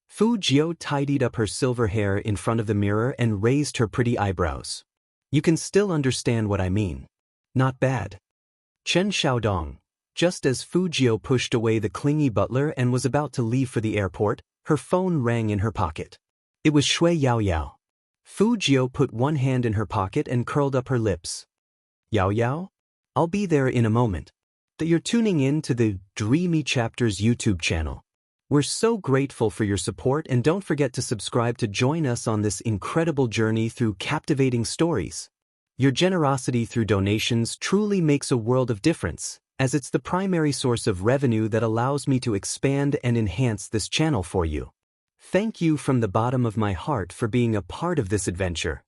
Fujio tidied up her silver hair in front of the mirror and raised her pretty eyebrows. You can still understand what I mean. Not bad. Chen Xiaodong. Just as Fujio pushed away the clingy butler and was about to leave for the airport, her phone rang in her pocket. It was Shui Yao Yao. Fujio put one hand in her pocket and curled up her lips. Yao Yao? I'll be there in a moment. That you're tuning in to the Dreamy Chapters YouTube channel. We're so grateful for your support, and don't forget to subscribe to join us on this incredible journey through captivating stories. Your generosity through donations truly makes a world of difference, as it's the primary source of revenue that allows me to expand and enhance this channel for you. Thank you from the bottom of my heart for being a part of this adventure.